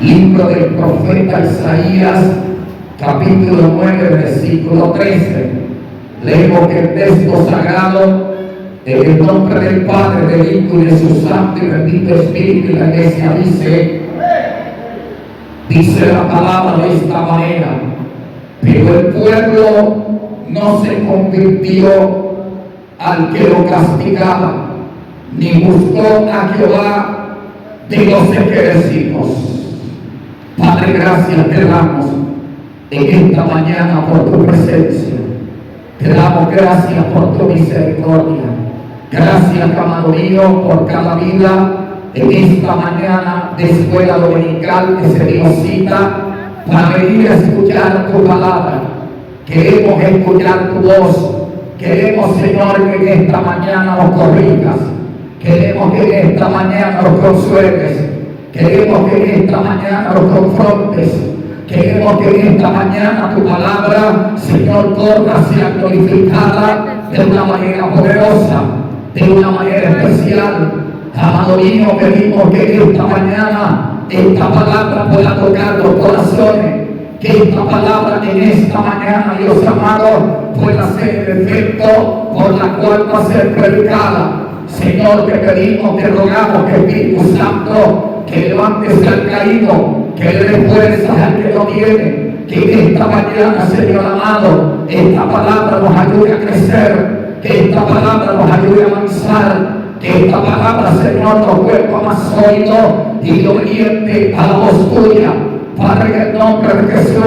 Libro del profeta Isaías, capítulo 9, versículo 13. Leemos que el texto sagrado, en el nombre del Padre, del Hijo y de su Santo y bendito Espíritu, y la iglesia dice la palabra de esta manera: pero el pueblo no se convirtió al que lo castigaba, ni buscó a Jehová de los ejércitos. Padre, gracias te damos en esta mañana por tu presencia. Te damos gracias por tu misericordia. Gracias, amado mío, por cada vida en esta mañana de escuela dominical que se dio cita para venir a escuchar tu palabra. Queremos escuchar tu voz. Queremos, Señor, que en esta mañana nos corrijas. Queremos que en esta mañana nos consueles. Queremos que en esta mañana nos confrontes. Queremos que en esta mañana tu palabra, Señor, corra, sea glorificada de una manera poderosa, de una manera especial. Amado mío, pedimos que en esta mañana esta palabra pueda tocar los corazones. Que esta palabra en esta mañana, Dios amado, pueda ser el efecto por la cual va a ser predicada. Señor, te pedimos, te rogamos que Espíritu Santo, que levantes al caído, que le dé fuerzas al que no tiene. Que en esta mañana, Señor amado, esta palabra nos ayude a crecer. Que esta palabra nos ayude a avanzar. Que esta palabra, Señor, nos vuelva más sólido y obediente a la voz tuya. Padre, en el nombre de Jesús,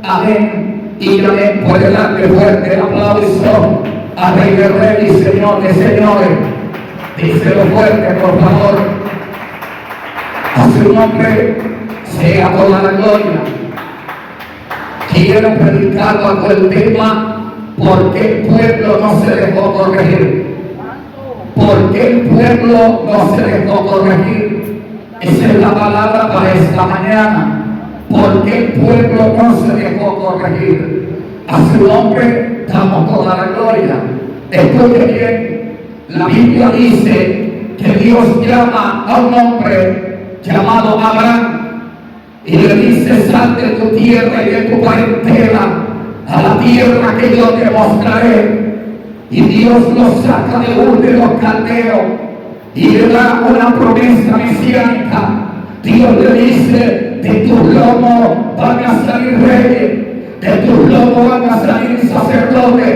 amén y amén. Puede darle fuerte el aplauso a Rey de Reyes y Señor de Señores. Díselo fuerte, por favor. A su nombre sea toda la gloria. Quiero predicar bajo el tema: ¿por qué el pueblo no se dejó corregir? ¿Por qué el pueblo no se dejó corregir? Esa es la palabra para esta mañana. ¿Por qué el pueblo no se dejó corregir? A su nombre damos toda la gloria. Escuche bien. La Biblia dice que Dios llama a un hombre llamado Abraham y le dice: sal de tu tierra y de tu parentela a la tierra que yo te mostraré. Y Dios lo saca de Ur de los Caldeos y le da una promesa mesiánica. Dios le dice: de tus lomos van a salir reyes, de tus lomos van a salir sacerdotes,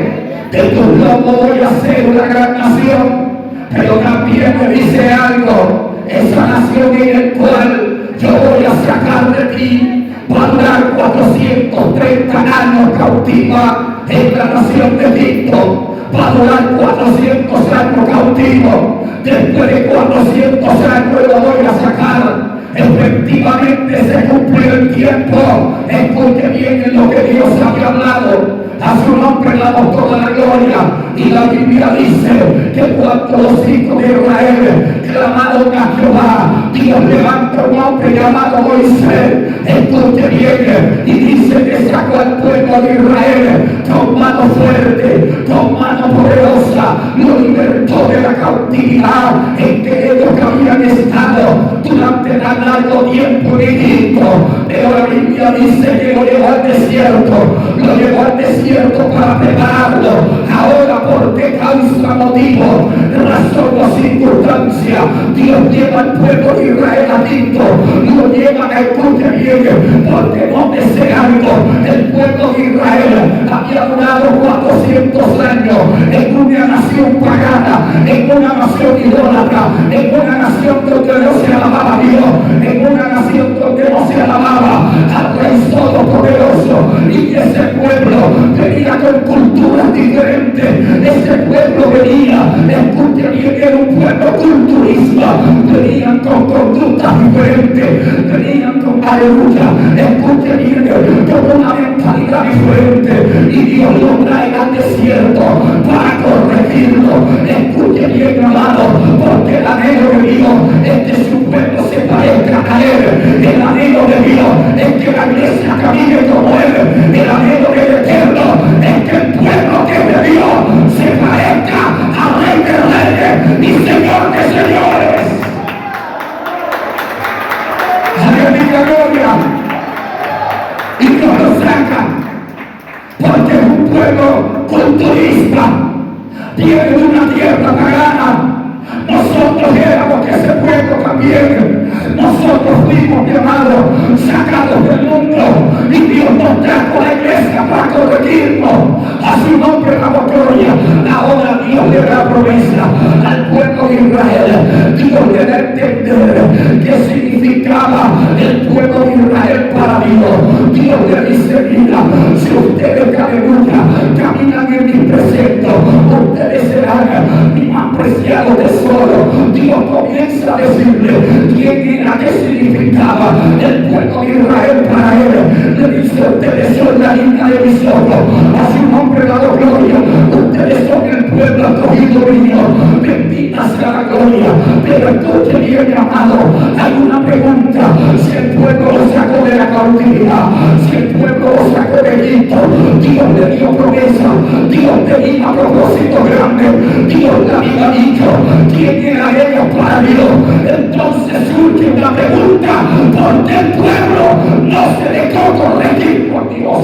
de tus lomos voy a hacer una gran nación. Pero también me dice algo: esa nación en el cual yo voy a sacar de ti va a durar 430 años cautiva en la nación de Egipto. Va a durar 400 años cautivo. Después de 400 años lo voy a sacar. Efectivamente se cumplió el tiempo. Escuche bien en lo que Dios había hablado. A su nombre le damos toda la gloria. Y la Biblia dice que cuando los hijos de Israel clamaron a Jehová, Dios levanta un hombre llamado Moisés. Escuche bien. Y dice que sacó al pueblo de Israel con mano fuerte, con mano poderosa, lo libertó de la cautividad en que ellos habían estado durante tan largo tiempo en Egipto. Pero la Biblia dice que lo llevó al desierto para prepararlo. Ahora, ¿por qué causa, motivo, razón o circunstancia Dios lleva al pueblo de Israel a Egipto? Lo llevan a, escuche bien, porque no me sé algo. El pueblo de Israel había durado 400 años en una nación pagana, en una nación idólatra, en una nación donde no se alababa a Dios, en una nación donde no se alababa al Rey Todopoderoso. Y ese pueblo venía con culturas diferentes. Ese pueblo venía, escuche bien, era un pueblo culturista. Venían con conductas diferentes, venían con, aleluya, escuche bien, con una mentalidad diferente. Y Dios lo trae al desierto para corregirlo. Escuche bien, amado, porque el anhelo de Dios es que su pueblo se parezca a Él. El anhelo de Dios es que la iglesia camine como Él. El anhelo del Eterno es que el pueblo que es de Dios se parezca al Rey de Reyes y Señor de Señores. Aleluya, gloria. culturista, viene de una tierra pagana. Nosotros éramos ese pueblo también. Nosotros fuimos, mi amado, sacados del mundo, y Dios nos trajo a la iglesia para corregirnos. A su nombre damos gloria. Ahora Dios le da promesa al pueblo de Israel. Dios le da a entender qué significaba el pueblo de Israel para Dios. Dios le dice: mira, si ustedes, aleluya, caminan en mis preceptos, ustedes serán mi más preciado tesoro. Dios comienza a decirle quién era, qué significaba el pueblo de Israel para él. Le dice: ustedes son la línea de mis ojos, a su nombre dado gloria. Ustedes son el pueblo escogido mío, bendita sea la gloria. Pero escuche bien, mi amado, hay una pregunta: si el pueblo lo sacó de la cautividad, si el pueblo lo sacó de Egipto, Dios le dio promesa, Dios tenía propósito grande, Dios le había dicho quién era ellos para Dios. Entonces surge una pregunta: ¿por qué el pueblo no se dejó corregir por Dios?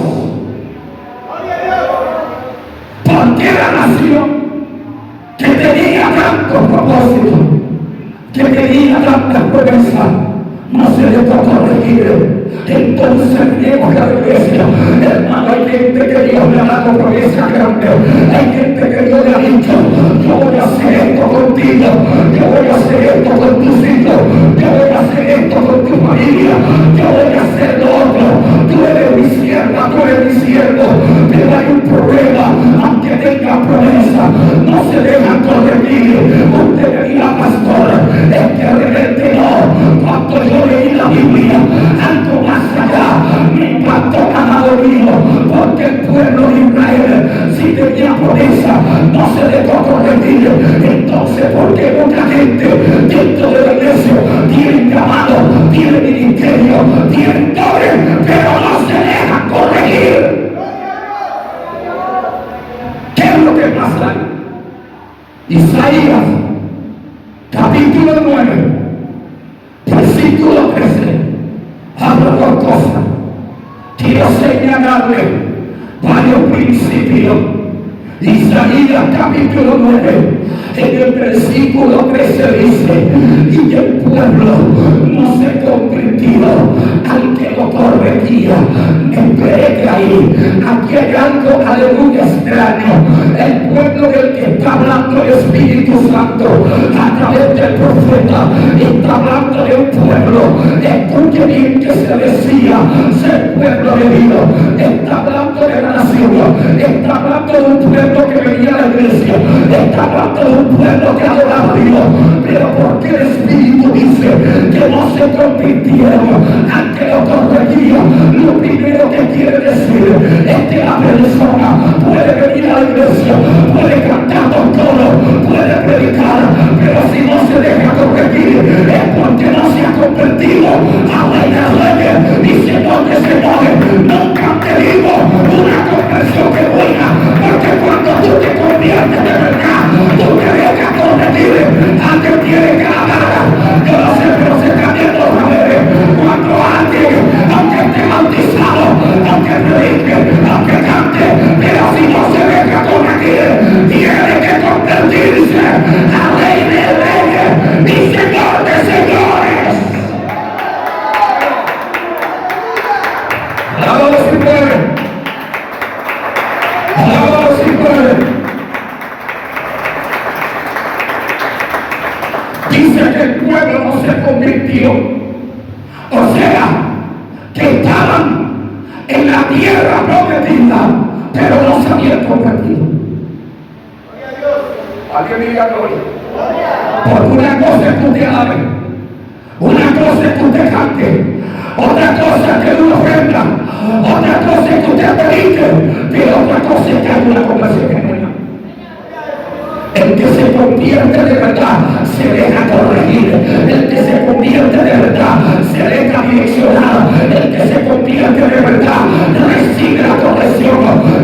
¿Por qué la nación que tenía tantos propósitos, que tenía tantas promesas, no se dejó corregir? Entonces tenemos que la iglesia, hermano, hay gente que Dios le ha dado promesa grande, hay gente que Dios le ha dicho: yo voy a hacer esto contigo, yo voy a hacer esto con tus hijos, yo voy a hacer esto con tu familia, yo voy a hacer lo otro, tú eres mi sierva, tú eres mi siervo. Pero hay un problema: aunque tengan promesa, no se dejan corregir. Usted me dirá: pastor, es que de repente no. Cuando yo leí la Biblia, algo más allá me impactó, amado mío, porque el pueblo de Israel, si tenía promesa, no se dejó corregir. Entonces, ¿por qué mucha gente dentro de la iglesia tiene llamado, tiene ministerio, tiene dones, pero no se dejan corregir? ¿Qué es lo que pasa ahí? Isaías, capítulo 9, versículo 13. Habla dos cosas. Quiero señalarle varios principios. Isaías capítulo 9, en el versículo 13 dice: y el pueblo no se convirtió al que lo corregía. Espere que ahí, aquí hay algo, aleluya, extraño. El pueblo del que está hablando el Espíritu Santo a través del profeta está hablando de un pueblo, escuche bien, que se decía ser pueblo de Dios. Está hablando de la nación, está hablando de un pueblo que venía a la iglesia, está hablando de un pueblo que adoraba a Dios. Pero porque el Espíritu dice que no se convirtieron al que lo corregía, lo primero que quiere decir es que la persona puede venir a la iglesia, puede cantar con coro, puede predicar, pero si no se deja corregir es porque no se ha convertido a Rey de Reyes y Señor de Señores. Nunca han tenido una conversión que buena, porque cuando tú te conviertes de verdad, tú te dejas corregir. Alguien tiene que alabar, yo no sé, pero se está viendo otra vez. Cuando alguien, aunque esté bautizado, aunque predique, aunque cante, pero si no se deja corregir, tiene que convertirse a Rey de Reyes y Señor de Señores. Alábalo si puede, alábalo si puede. Dice que el pueblo no se convirtió, o sea, que estaban en la tierra prometida, pero no se habían convertido. Alguien diga gloria. Porque una cosa es que usted alabe, una cosa es que usted cante, otra cosa es que uno ofrenda, otra cosa es que usted predique, pero otra cosa es que hay una conversión genuina. El que se convierte de verdad se deja corregir. El que se convierte de verdad se deja direccionar. El que se convierte de verdad recibe la corrección.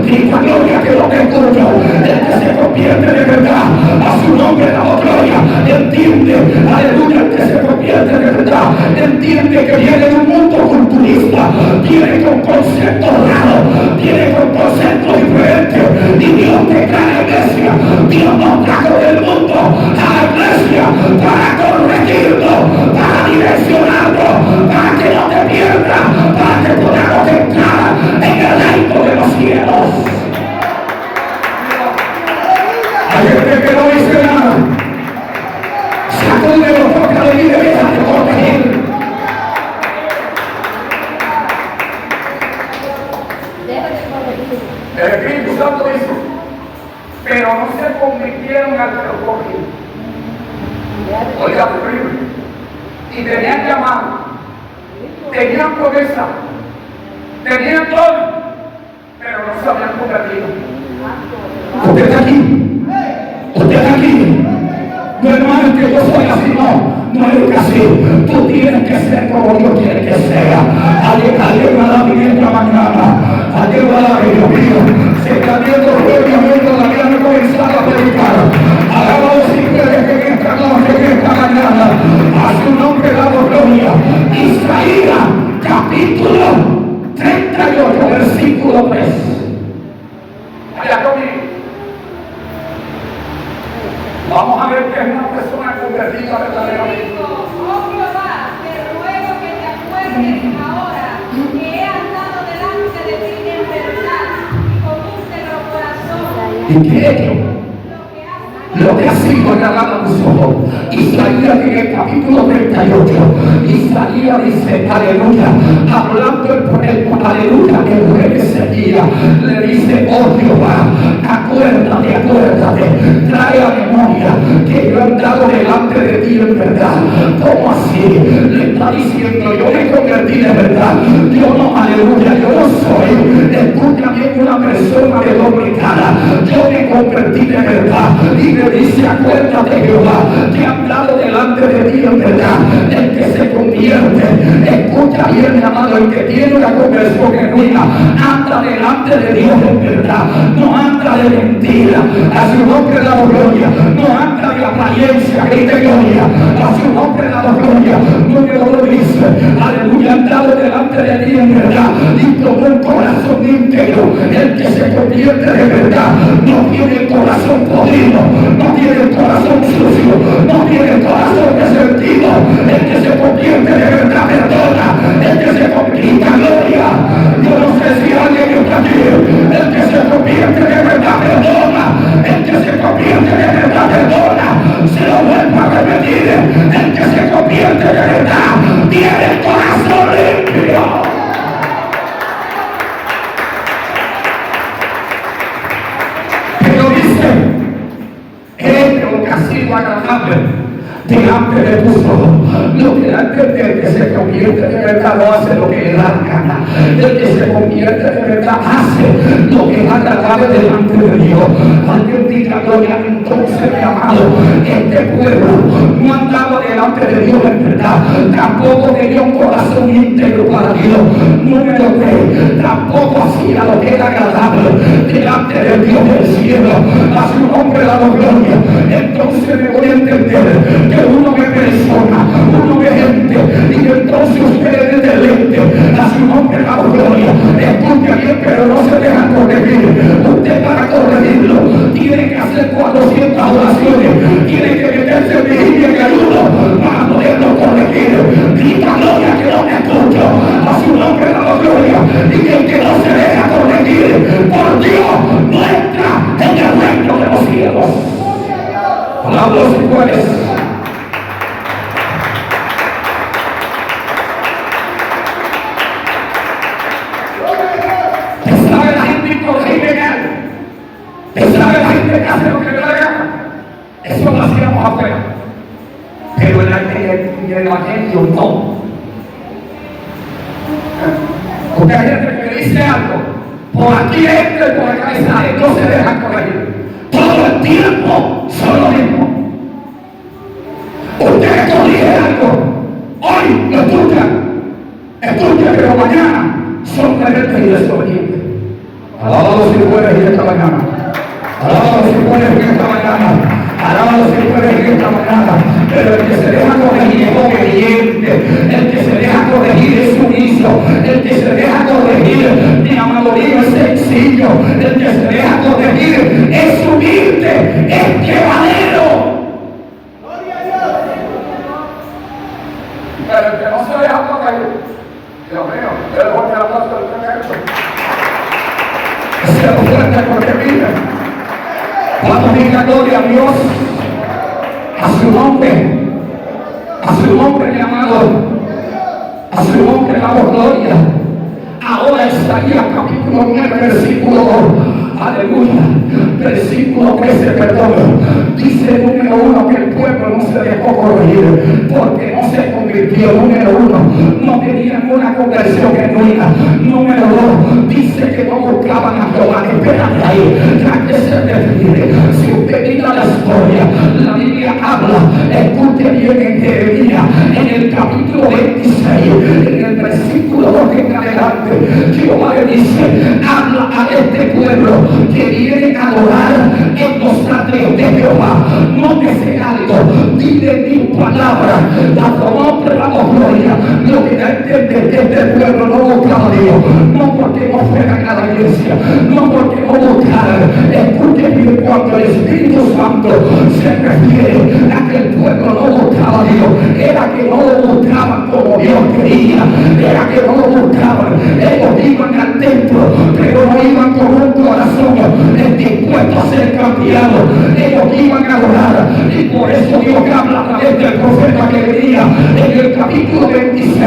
Digo gloria que lo que escucho. El que se convierte de verdad, a su nombre la gloria, entiende, aleluya. El que se convierte de verdad entiende que viene de un mundo culturista, viene con conceptos raros, viene con conceptos diferentes, y Dios te El Espíritu Santo dice, pero no se convirtieron al que los cogió. Oiga, terrible. Y tenían llamado, tenían promesa, tenían todo, pero no se habían convertido. Usted está aquí. Usted está aquí. No, hermano, que yo soy así, no es así. Tú tienes que ser como Dios quiere que sea. Ayer a la vivienda mañana, ayer a la Dios mío, se está viendo obviamente todavía no he comenzado a predicar. Alabado si quiere que en esta noche, que esta mañana, a su nombre damos gloria. Isaías, capítulo 38, versículo 3. Allá conmigo. Vamos a ver que es una persona convertida verdaderamente. Oh Jehová, te ruego que te acuerdes ahora que he andado delante de ti en verdad y con íntegro corazón. ¿Y qué he hecho? Lo que ha sido agradado a tus ojos. Isaías en el capítulo 38. Isaías dice, aleluya, hablando el aleluya, el rey Ezequías le dice, oh Jehová, acuérdate, trae a memoria que yo he andado delante de ti en verdad. ¿Cómo así? Le está diciendo, yo me convertí de verdad. Yo no, aleluya, yo no soy, escucha bien, una persona de doble cara. Yo me convertí de verdad. Y le dice, acuérdate Jehová, que he andado delante de ti en verdad. El que se convierte, escucha bien mi amado, el que tiene una conversión genuina, anda delante de Dios en verdad, no anda de mentira. A su nombre damos gloria, no anda de apariencia, grite gloria. A su nombre damos gloria. Número 2 dice, aleluya, andado delante de ti en verdad y con un corazón íntegro. El que se convierte de verdad no tiene el corazón podrido, no tiene el corazón sucio, no tiene el corazón resentido. El que se convierte de verdad perdona, el que se convierte gloria. Yo no sé si alguien está aquí. El que se convierte de verdad perdona, el que se convierte de verdad perdona. Se lo vuelvo a repetir, el que se convierte de verdad tiene el corazón limpio. Pero dice, lo que ha sido agradable delante de tus ojos. Lo que antes del que se convierte de verdad no hace lo que le da la gana. El que se convierte de verdad hace lo que es agradable delante de Dios. Alguien diga gloria. Entonces, mi amado, este pueblo no andaba delante de Dios en verdad, tampoco tenía un corazón íntegro para Dios. Número 3, tampoco hacía lo que era agradable delante de Dios del cielo. A su nombre damos gloria. Entonces me voy a entender que uno ve persona, uno ve gente, y entonces ustedes detente. A su nombre damos gloria. Escucha bien, pero no se dejan corregir. Usted para corregirlo tiene que hacer 400 oraciones, tiene que meterse en vigilia y ayuno para poderlo corregir. Grita gloria que no me escucho. A su nombre damos gloria. Y que el que no se deja corregir por Dios no entra en el reino de los cielos. Hablamos si puedes. ¿Sabe la gente incorrigible? ¿Sabe la gente que hace lo que le da la gana? Eso lo hacíamos afuera. Pero en el evangelio no. Porque hay gente que dice algo, por aquí entra y por acá sale, no se deja corregir. Todo el tiempo son lo mismo. Usted corrige algo, hoy lo escucha, pero mañana son rebeldes y desobedientes. Alabado si puedes en esta mañana. Alabado si puedes en esta mañana. Alabado si puedes en esta mañana. Pero el que se deja corregir es obediente. El que se deja corregir es sumiso. El que se deja corregir, mi amado mío, es sencillo. El que se deja corregir es humilde, es llevadero. Pero el que no se deja corregir, Dios mío, el golpe de la plaza del tremendo. Ese es lo fuerte porque mira, cuando diga gloria a Dios, a su nombre, mi amado, a su nombre damos gloria. Ahora Isaías capítulo 9, versículo 2. Aleluya. Versículo 13, perdón. Dice número 1 que el pueblo no se dejó corregir porque no se convirtió. Número 1, no tenían una conversión genuina. Número 2, dice que no buscaban a Jehová. Espérate ahí, ¿a qué se refiere? Si usted mira la historia, la Biblia habla, escuche bien en Jeremías, en el capítulo 26, en el versículo 2 en adelante, Jehová le dice, habla a este pueblo que viene a adorar en los atrios de Jehová. No que sea algo, dile mi palabra, dando nombre a la gloria. Lo que da a entender que este pueblo no buscaba a Dios, no porque no fueran a la iglesia, no porque no buscaran. Escuche bien, cuando el Espíritu Santo se refiere a que el pueblo no buscaba a Dios, era que no lo buscaban como Dios quería, era que no lo buscaban. Ellos iban al templo, pero no iban con un corazón dispuesto a ser cambiado. Ellos iban a adorar, y por eso Dios habla a través del profeta que venía en el capítulo 26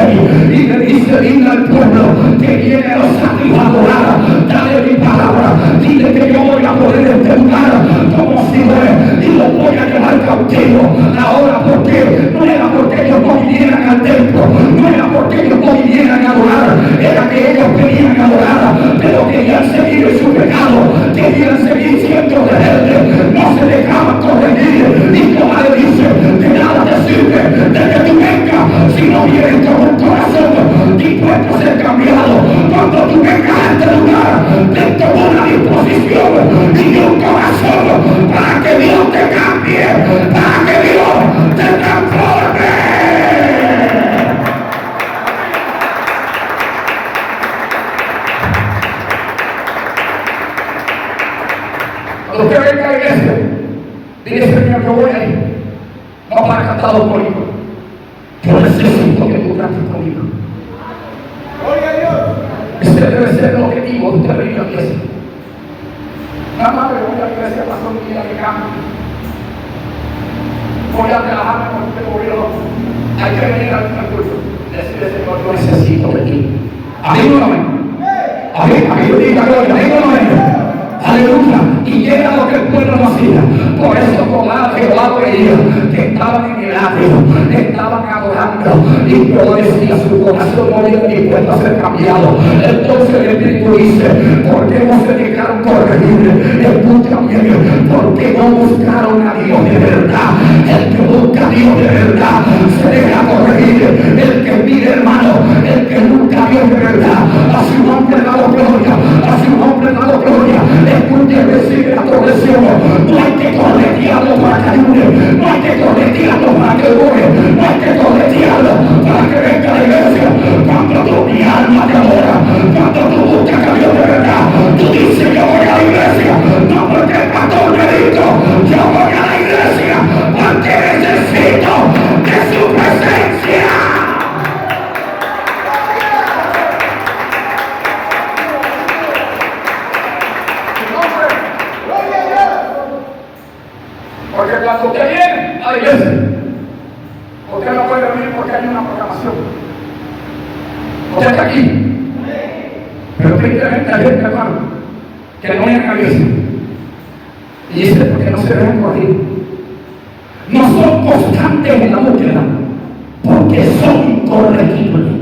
y le dice, dile al pueblo que viene a los atrios a adorar, dale mi palabra, dile que yo voy a poner este lugar como si fuera y lo voy a llevar cautivo. Ahora, ¿por qué? No era porque ellos no vinieran al templo, no era porque ellos no vinieran a adorar, era que ellos querían adorar, pero querían seguir en su pecado, querían seguir siendo rebeldes, no se dejaban corregir. Y Jehová le dice, de nada te sirve de que tú vengas si no vienes con un corazón dispuesto a ser cambiado. Cuando tú vengas a este lugar, ten toda una disposición y un corazón para que Dios te cambie, para que Dios te transforme. Cuando usted venga a la iglesia, dile, Señor, yo voy a ir, no para cantar los políticos, yo necesito que tú cantes conmigo. Gloria a Dios. Ese debe ser el objetivo de usted venir a la iglesia. Nada más me voy a la iglesia, pasó un día de cambio, voy a relajarme con este gobierno, hay que venir al culto, decirle, Señor, yo necesito de ti. Amén o no amén. Amén, diga gloria, amén o no amén. Aleluya. Y llega lo que el pueblo no hacía. Por eso Jehová veía que estaban en el atrio, estaban adorando, y Jehová decía, su corazón no era dispuesto a ser cambiado. Entonces el Espíritu dice, ¿por qué no se dejaron corregir? Escucha bien, porque no buscaron a Dios de verdad. El que busca a Dios de verdad se deja corregir. El que mire, hermano, el que busca a Dios de verdad, a su nombre dado gloria, a su nombre dado gloria. Escuche, recibe la corrección. No hay que corregirlo para que ayude, no hay que corregirlo para que ore, no hay que corregirlo para que venga a la iglesia. Cuando mi alma te adora, cuando tú buscas a Dios de verdad, tú dices, yo voy a la iglesia, no porque el pastor me dijo, yo voy a la iglesia porque necesito de su presencia. Porque cuando usted viene a la iglesia, usted no puede venir porque hay una programación. Usted está aquí, pero tristemente hay gente, hermano, que no viene a la iglesia. Y dice, porque no se dejan corregir. No son constantes en la búsqueda, porque son incorregibles.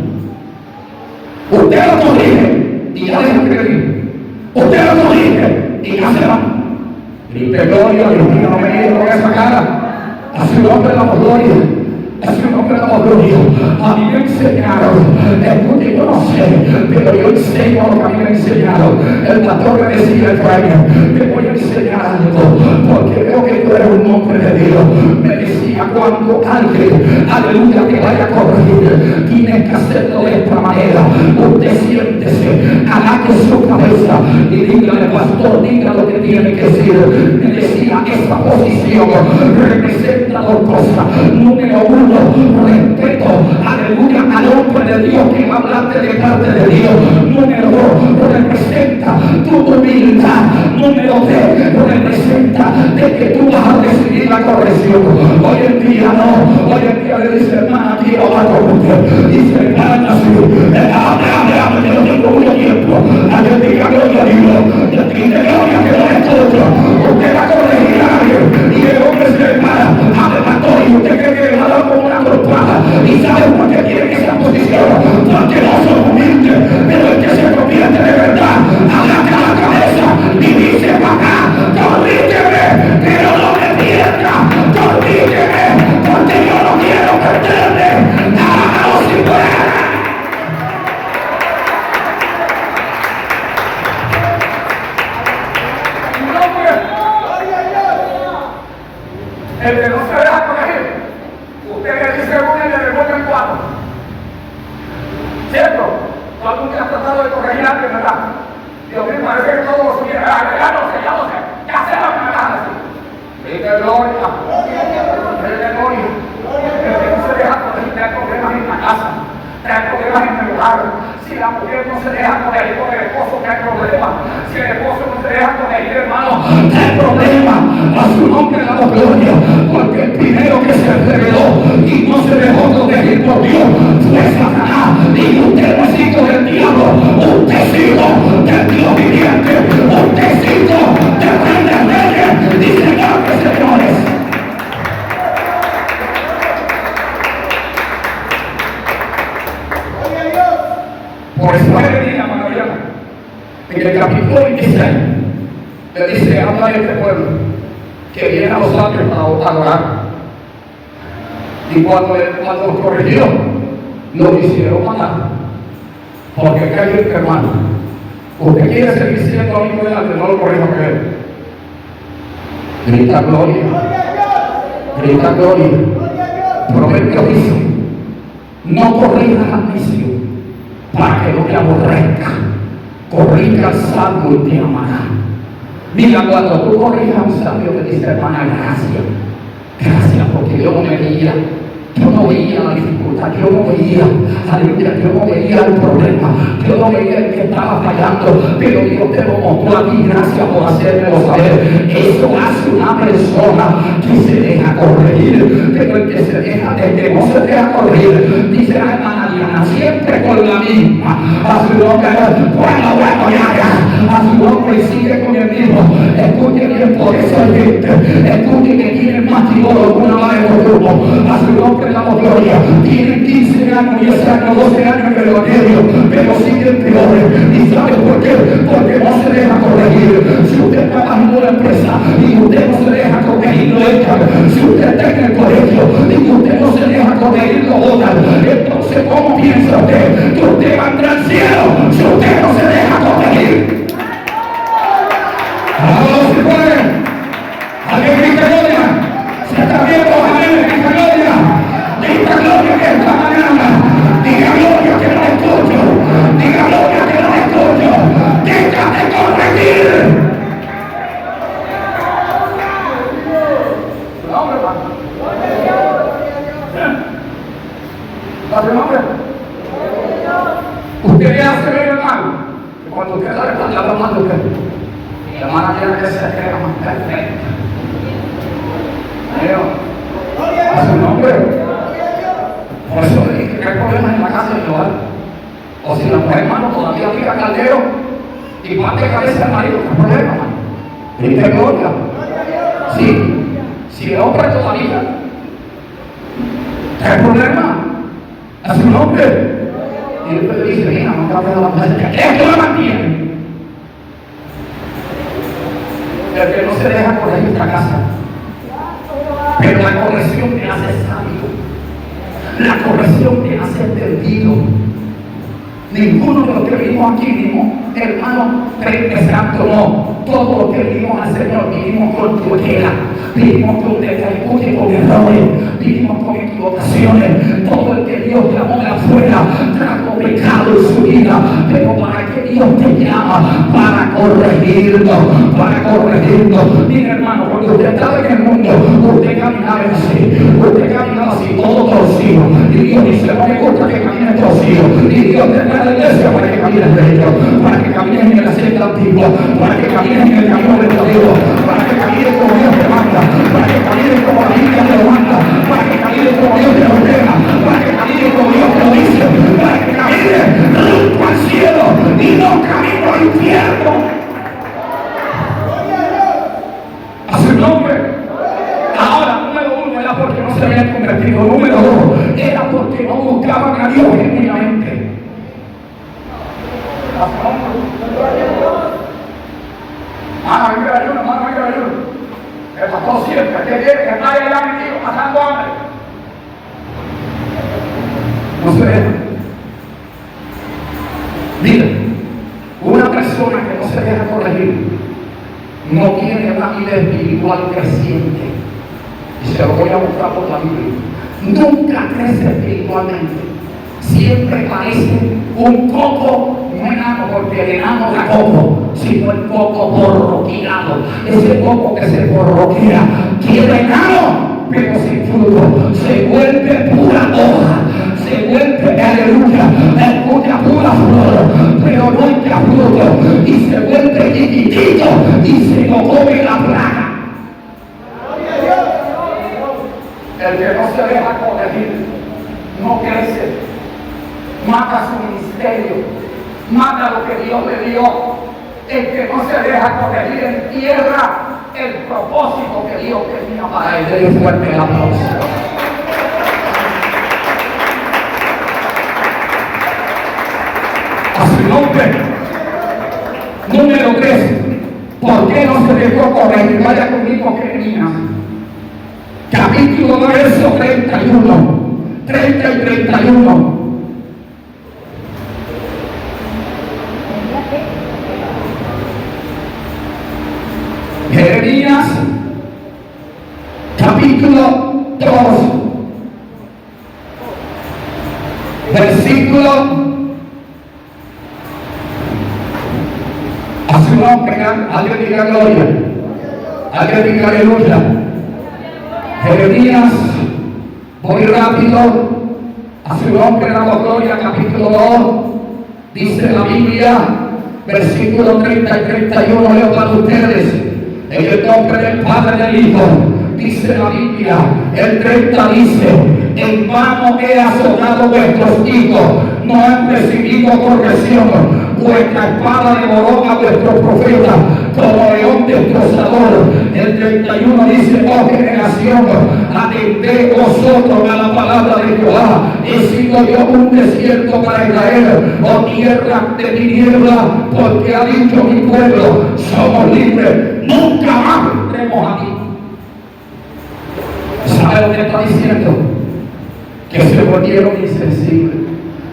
Usted lo corrige y ya deja de venir. Usted lo corrige y ya se va. Grite gloria, Dios mío, no me mire con esa cara. A su nombre damos gloria. A su nombre damos gloria. A mí me enseñaron, escuche, yo no sé, pero yo enseño lo que a mí me enseñaron. El pastor me decía, Efraín, te voy a enseñar algo, porque veo que tú eres un hombre de Dios. Me decía, cuando alguien, aleluya, te vaya a corregir, tienes que hacerlo de esta manera. Usted siéntese, agache su cabeza y dígale, pastor, diga lo que tiene que decir. Me decía, esa posición representa dos cosas. Número uno, respeto, aleluya, al hombre de Dios que va a hablarte de parte de Dios. Número dos, representa tu humildad. Número tres, representa de que tú vas a recibir la corrección. Hoy en día no, hoy en día le dice, hermana, quiero hablar con usted. Dice, hermana, así, hable, yo no tengo mucho tiempo. Ayer diga gloria a Dios, yo te gloria a Dios. El que no se deja corregir, usted le dice uno y le devuelven cuatro. ¿Cierto? Todo el mundo ha tratado de corregir a alguien, ¿verdad? Dios mío, parece que todo lo subiera. Ya lo sé, ya sé lo que me vas a decir. Dile gloria, dile gloria. El que no se deja corregir, trae problemas en la casa, trae problemas en el hogar. Si la mujer no se deja corregir con el esposo, trae problemas. Si el esposo no se deja corregir, hermano, trae problemas. A su nombre damos gloria, porque el primero que se rebeló y no se dejó corregir por Dios fue Satanás. Y usted no es hijo del diablo, usted es hijo del Dios viviente, usted es hijo del Rey de Reyes y Señor de señores. Por eso le diga maravillosa, en el capítulo 26, le dice, habla de este pueblo que viene a los atrios a adorar. Y cuando los corrigió, lo hicieron matar. Porque cayó este hermano. Usted quiere seguir siendo amigo de alguien, no lo corrija que él. Grita gloria. Grita gloria. Proverbio dice, no corrijas al necio para que no te aborrezca. Corrija al sabio y te amará. Mira, cuando tú corrijas a un sabio te dice, hermana, gracias. Gracias, porque yo no me veía. Yo no veía la dificultad, yo no veía, aleluya, yo no veía el problema, yo no veía el que estaba fallando, pero Dios te lo mostró a ti, gracias por hacérmelo saber. Eso hace una persona que se deja corregir, pero el que se deja, el que no se deja corregir, dice la hermana Diana, siempre con la misma, a su nombre, bueno, ya, a su nombre y sigue con el mismo. Escuche bien, por eso hay gente, escuche que tiene más chivolo que una vez por grupo, a su nombre le damos gloria. Tienen 15 años, 10 años, 12 años en el evangelio, pero siguen peores. ¿Y sabe por qué? Porque no se deja corregir. Si usted trabaja en una empresa y usted no se deja corregir, lo echan. Si usted está en el colegio y usted no se deja corregir, lo botan. Entonces, ¿cómo piensa usted que usted va a entrar al cielo si usted no se deja corregir? ¡Vamos, se puede! ¡Alguien grita gloria! ¡Se está viendo! ¡Alguien grita gloria! ¡Grita gloria que esta mañana! ¡Diga gloria que no escucho! ¡Diga gloria que no escucho! ¡Déjate corregir! ¿Su nombre, hermano? ¿Su nombre? Usted le hace ver, hermano, que cuando usted sale con la mano de usted, la hermana tiene que ser más perfecta. A su nombre. Por eso le dije que hay problemas en la casa del hogar. O si la mujer, hermano, todavía tira caldero y parte cabeza al marido, ¿qué problema, hermano? Grite gloria. Sí. Si el hombre todavía, ¿qué problema? A su nombre. Y después le dice, mira, no cabe la mujer, esto la mantiene. El que no se deja corregir esta casa. Pero la corrección te hace sabio. La corrección te hace entendido. Ninguno de los que vivimos aquí vivimos, hermano, santo, no. Todos los que vivimos al Señor vivimos con tuquera, vivimos con descalculle, con errores, vivimos con equivocaciones. Todo el que Dios llamó de afuera trajo pecado en su vida, pero para que Dios te llama, para corregirlo, para corregirlo. Mira, hermano, cuando usted estaba en el mundo, usted caminaba así, todo torcido. Y Dios dice, no me gusta que camine torcido. Y Dios te trae a la iglesia para que camines derecho, para que camines en la senda antigua, para que camines en el camino del Dios, para que camines como Dios te manda, para que camines como la Biblia te lo manda, para que camines como Dios te lo ordena, para que camines como Dios te lo dice, para que camines rumbo al cielo y no camino al infierno. A su nombre. Ahora, número uno era porque no se habían convertido. Número dos era porque no buscaban a Dios genuinamente. A su nombre. Mano, hay que ayuno, mano, hay que ayuno. El pastor siempre, que viene, que está allá metido, pasando hambre. No se deja. Mira, una persona que no se deja corregir no tiene una vida espiritual creciente. Y se lo voy a buscar por la Biblia. Nunca crece espiritualmente. Siempre parece un coco, no enano, porque el enano da coco, sino el coco borroqueado. Ese coco que se borroquea, quiere enano, pero sin fruto, se vuelve pura hoja, se vuelve, aleluya, pura flor, pero no hay fruto, y se vuelve chiquitito y se lo come la plaga. El que no se deja corregir no crece, mata su ministerio, mata lo que Dios le dio. El que no se deja corregir entierra el propósito que Dios tenía para él. Denle fuerte el aplauso. A su nombre. Número 3. ¿Por qué no se dejó corregir? Vaya conmigo, Jeremías. Capítulo 2, verso 31. 30 y 31. Jeremías, capítulo 2, versículo, a su nombre, alguien diga gloria, alguien diga aleluya. Jeremías, voy rápido, a su nombre damos gloria, capítulo 2, dice la Biblia, versículo 30 y 31, leo para ustedes. En el nombre del Padre y del Hijo, dice la Biblia, el 30 dice, en vano he azotado vuestros hijos, no han recibido corrección, vuestra espada devoró a vuestros profetas, como león destrozador. El 31 dice, oh generación, atended vosotros a la palabra de Jehová, he sido yo un desierto para Israel, oh tierra de tinieblas, porque ha dicho mi pueblo, somos libres, nunca más entremos aquí. ¿Sabe lo que está diciendo? Que se volvieron insensibles.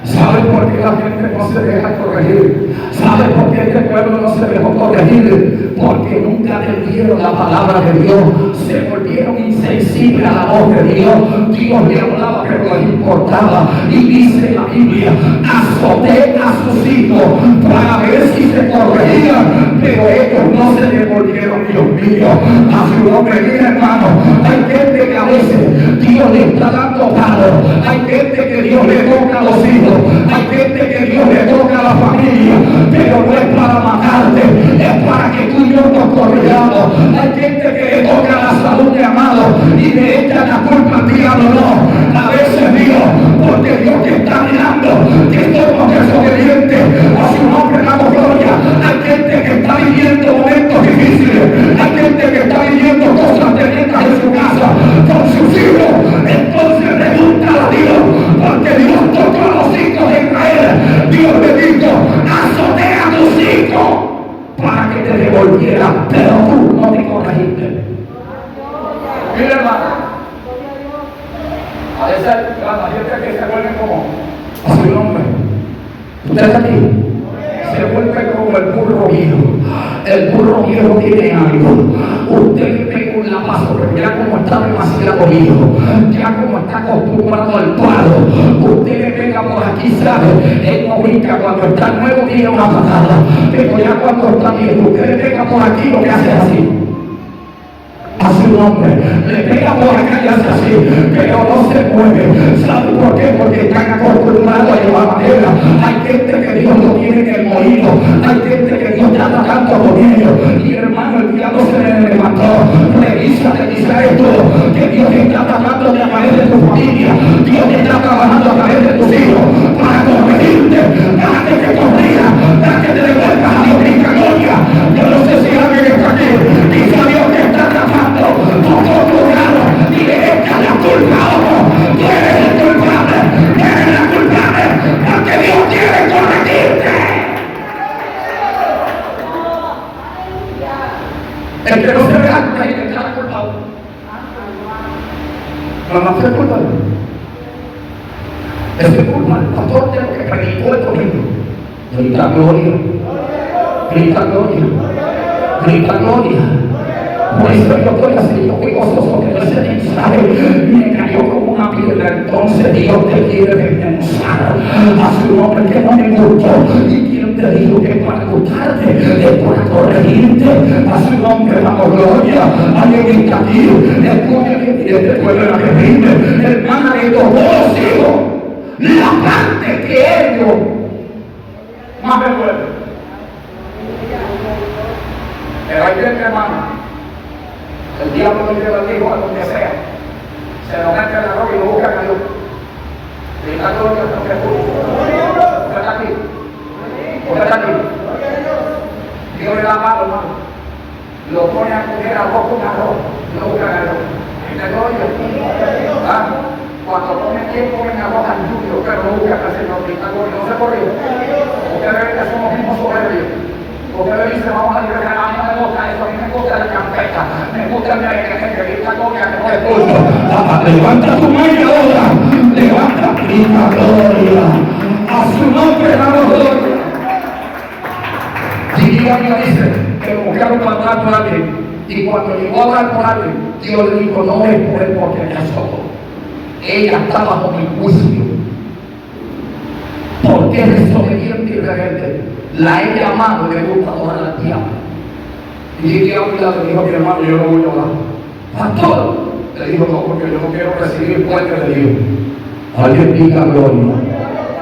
¿Sabe por qué la gente no se deja corregir? ¿Sabe por qué este pueblo no se dejó corregir? Porque nunca atendieron la palabra de Dios. Se volvieron insensibles a la voz de Dios. Dios le hablaba, pero no les importaba. Y dice la Biblia, azoté a sus hijos para ver si se corregían, pero ellos no se devolvieron. Dios mío, a su nombre, mira hermano, hay gente que a veces Dios le está dando palo, hay gente que Dios le toca a los hijos, hay gente que Dios le toca a la familia, pero no es para matarte, es para que tú y yo nos corrigamos. Hay gente que le toca la salud de amado y le echa la culpa al diablo. No, a veces Dios, porque Dios te está mirando, que somos desobedientes, a su nombre damos gloria. Hay gente que está viviendo momentos difíciles, hay gente que está viviendo cosas tremendas en su casa, con sus hijos, entonces pregúntale a Dios, porque Dios tocó a los hijos de Israel. Dios le dijo, azotea a tus hijos para que te devolvieran, pero tú no te corregiste. Mira hermano, a veces la gente que se vuelve como a su nombre, usted aquí se vuelve como el burro viejo. El burro viejo tiene algo. Usted pega un lapazo, pero ya como está demasiado viejo, ya como está acostumbrado al palo, usted le pega por aquí, sabe, él no brinca. Cuando está nuevo tiene una patada, pero ya cuando está viejo, usted le pega por aquí, lo que hace así. A su nombre, le pega por acá y hace así, pero no se mueve. ¿Sabe por qué? Porque están acostumbrados a llevar madera. Hay gente que Dios lo tiene en el molino, hay gente que Dios está tratando con ellos. Y hermano, el diablo se le levantó. Revísate, dice esto, que Dios está tratando a través de tu familia, Dios está trabajando a través de tus hijos para corregirte, para que te corrija, para que te devuelvas a Dios en gloria. Yo no sé si alguien está aquí, dice a Dios que está tratando por otro lado y le echa la culpa a otro. Tú eres el culpable, eres la culpable, porque Dios quiere corregirte. El que no se vea corregir está culpable. No se culpable. Es culpa del pastor de lo que predicó el domingo. Grita gloria, grita gloria, grita gloria. Por eso yo estoy así, yo estoy gozoso que ese mensaje me cayó como una piedra. Entonces Dios te quiere desmenuzar a su nombre que no me gustó. Y quien te dijo que para gustarte es para corregirte. A su nombre damos gloria. Alguien está aquí, escúchame, y este pueblo era terrible. Hermana, de todos los hijos, la parte que ellos más me duele. Pero hay gente, hermano, el diablo lo lleva al hijo a donde sea, se lo mete en la ropa y lo busca a Dios. Y está todo el que escucha. Usted está aquí. Usted está aquí. Dios le da mano, hermano. Lo pone a comer arroz con arroz, lo busca a Dios. ¿Está todo bien? ¿Ah? Cuando comen tiempo en arroz al lluvio, pero no busca al Señor. ¿Está todo bien? No se corrió. Ustedes ven que somos mismos soberbios. Ustedes dicen, vamos a liberar, a mí no me gusta eso, a mí me gusta la champeta, me gusta el que grita gloria, que no le gusta. Levanta tu mano ahora, levanta, grita gloria, a su nombre damos gloria. Y Dios dice que buscaron para hablar por alguien, y cuando llegó a hablar por alguien, Dios le dijo, no es por él porque ella solo. Ella está bajo mi juicio. Porque es desobediente y rebelde. La he llamado y le gusta adorar al diablo. Y el diablo le dijo, mi hermano, yo no voy a orar. Pastor, le dijo, no, porque yo no quiero recibir fuerte de Dios. Alguien diga gloria.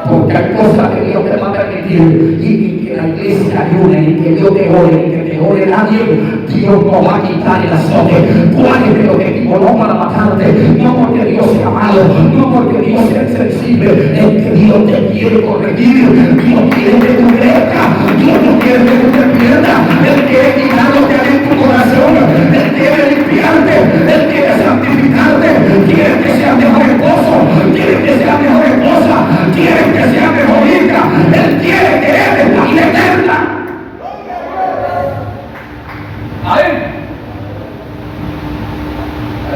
Porque hay cosas que Dios te va a permitir y que la iglesia ayude, y que Dios te ore, y que te ore nadie. Dios no va a quitar el azote. ¿Cuál es el objetivo? No para matarte, no porque Dios sea malo, no porque Dios sea insensible, es que Dios te quiere corregir. Dios quiere que tú crezcas, Dios no quiere que tú te pierdas. Él quiere quitar lo que hay en tu corazón, Él quiere limpiarte, Él quiere santificarte, quiere que seas mejor esposo, quiere que seas mejor esposa, quiere que sea mejor hija. Él quiere que eres la vida eterna. Amén.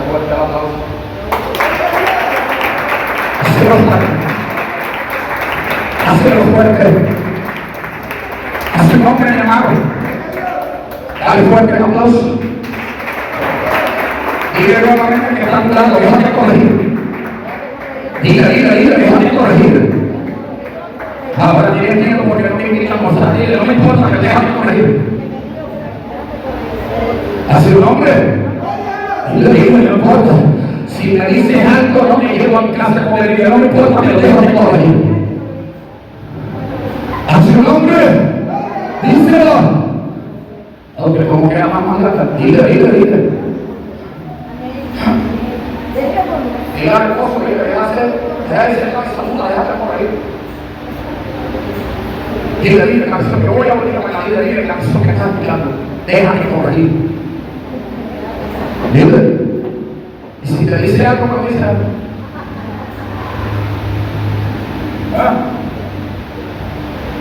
Fuerte el aplauso. Hacelo fuerte. Hacelo fuerte. A su nombre, hermano. Dale fuerte el aplauso. Dile nuevamente que está a tu lado, déjate corregir. Dile, déjate corregir. Ahora tienes miedo porque no te invitamos a ti, no me importa que déjame corregir. A su nombre. Dile, no importa. Si me dices algo, no me llevo a casa con el día, no me importa, pero déjame corregir. A su nombre. Díselo. Aunque como que más mala, dile. Dile al esposo que le deja de ser la saluda, déjate corregir. Dile, canción que voy a venir a la dile, canción que estás escuchando, déjame corregir. Dile. Y si te dice algo, no dice algo.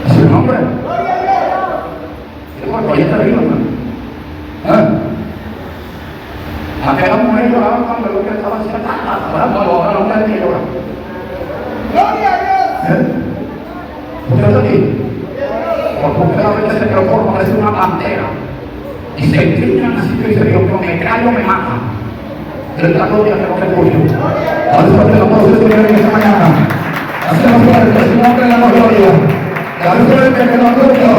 ¿A su nombre? Y bueno, ya está arriba, hermano. Aquella mujer lloraba cuando lo que estaba haciendo, ahora no me que llorar. ¡Gloria a Dios! ¿Usted está aquí? Porque usted a veces se transforma, parece una pantera. Y se inclinan así que dice Dios, me callo, me mata. Pero la gloria que no te escucho. Ahora es porque la voz de Dios en esta mañana. Hacemos fuerte, su nombre le damos gloria. Dale fuerte que nos gloria.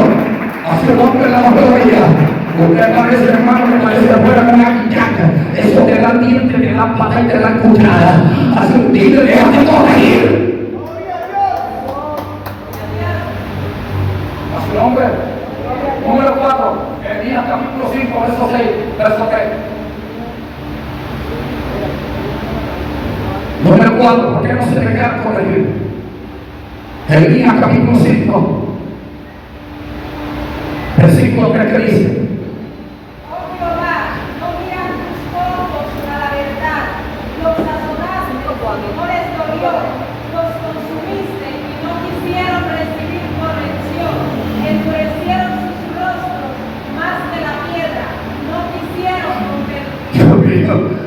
A su nombre le damos gloria. Usted parece, hermano, que parece afuera con una quichaca. Eso te da dientes, te da pata y te da cuchara. Hace un dile, déjate corregir. A su nombre. Número 4, Jeremías capítulo 5, verso 6, verso 3. Número 4, ¿por qué no se deja corregir? Jeremías capítulo 5, versículo 3, ¿qué dice? Oh Jehová, no miran tus ojos a la verdad, los sazonaste, no les dolió, los consumiste y no quisieron recibir corrección, endurecieron sus rostros más que la piedra, no quisieron convertir.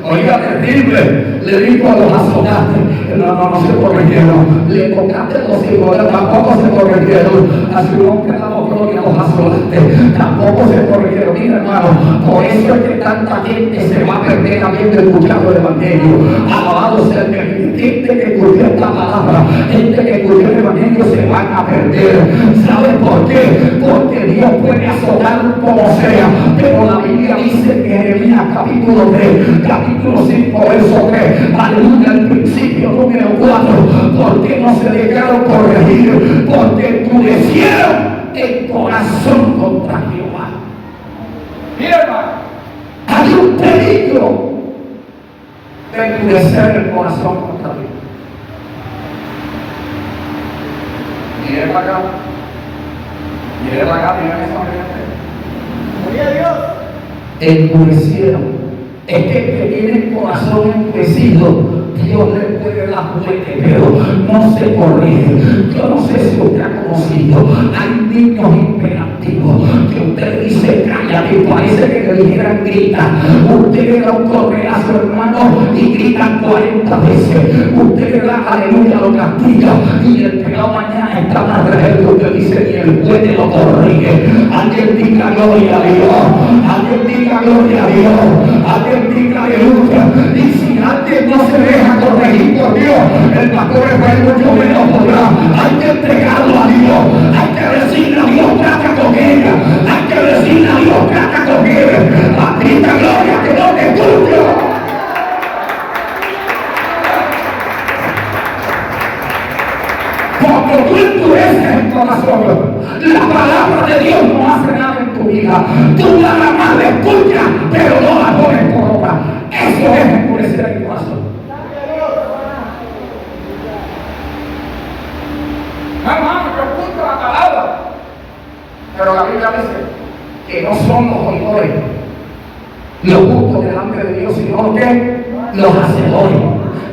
Oiga, terrible, le dijo a los azonaste, no se corrigieron, le tocaste los hijos, tampoco se corrigieron. A su nombre damos gloria, los los azotaste, tampoco se corrigieron. Mira, hermano, por eso es que tanta gente se va a perder habiendo escuchado el Evangelio. Alabado sea el Señor. Gente que escuchó esta palabra, gente que escuchó el Evangelio se van a perder. ¿Sabes por qué? Porque Dios puede azotar como sea, pero la Biblia dice en Jeremías capítulo 3, capítulo 5, verso 3, aleluya, el principio número 4, porque no se dejaron corregir, porque endurecieron el corazón contra Jehová. Mira, hermano, hay un peligro de endurecer el corazón contra Dios. Mire para acá, mire esa gente. Endurecieron. Es que el que tiene el corazón endurecido, Dios le puede dar muerte, pero no se corrige. Yo no sé si usted ha conocido, hay niños imperativos que usted dice calla y parece que le dijeran grita. Usted le da un correazo, hermano, y gritan 40 veces. Usted le da aleluya, lo castiga, y el pecado mañana está más rebelde. Usted dice y el juez lo corrige. Alguien diga gloria a Dios, alguien diga gloria a Dios, alguien diga aleluya. Y si alguien no se deja corregir por Dios, el pastor es mucho menos podrá. Hay que entregarlo a Dios, hay que decirle a Dios, trata con ella, hay que decirle a Dios, trata con ella. A ti la gloria que no te escucho. Cuando tú endureces el corazón, la palabra de Dios no hace nada en tu vida. Tú nada más la escuchas, pero no la pones por obra. Eso es endurecer el corazón. Hermano, yo escucho la palabra, pero la Biblia dice que no son los oidores los justos delante de Dios, sino que los hacedores.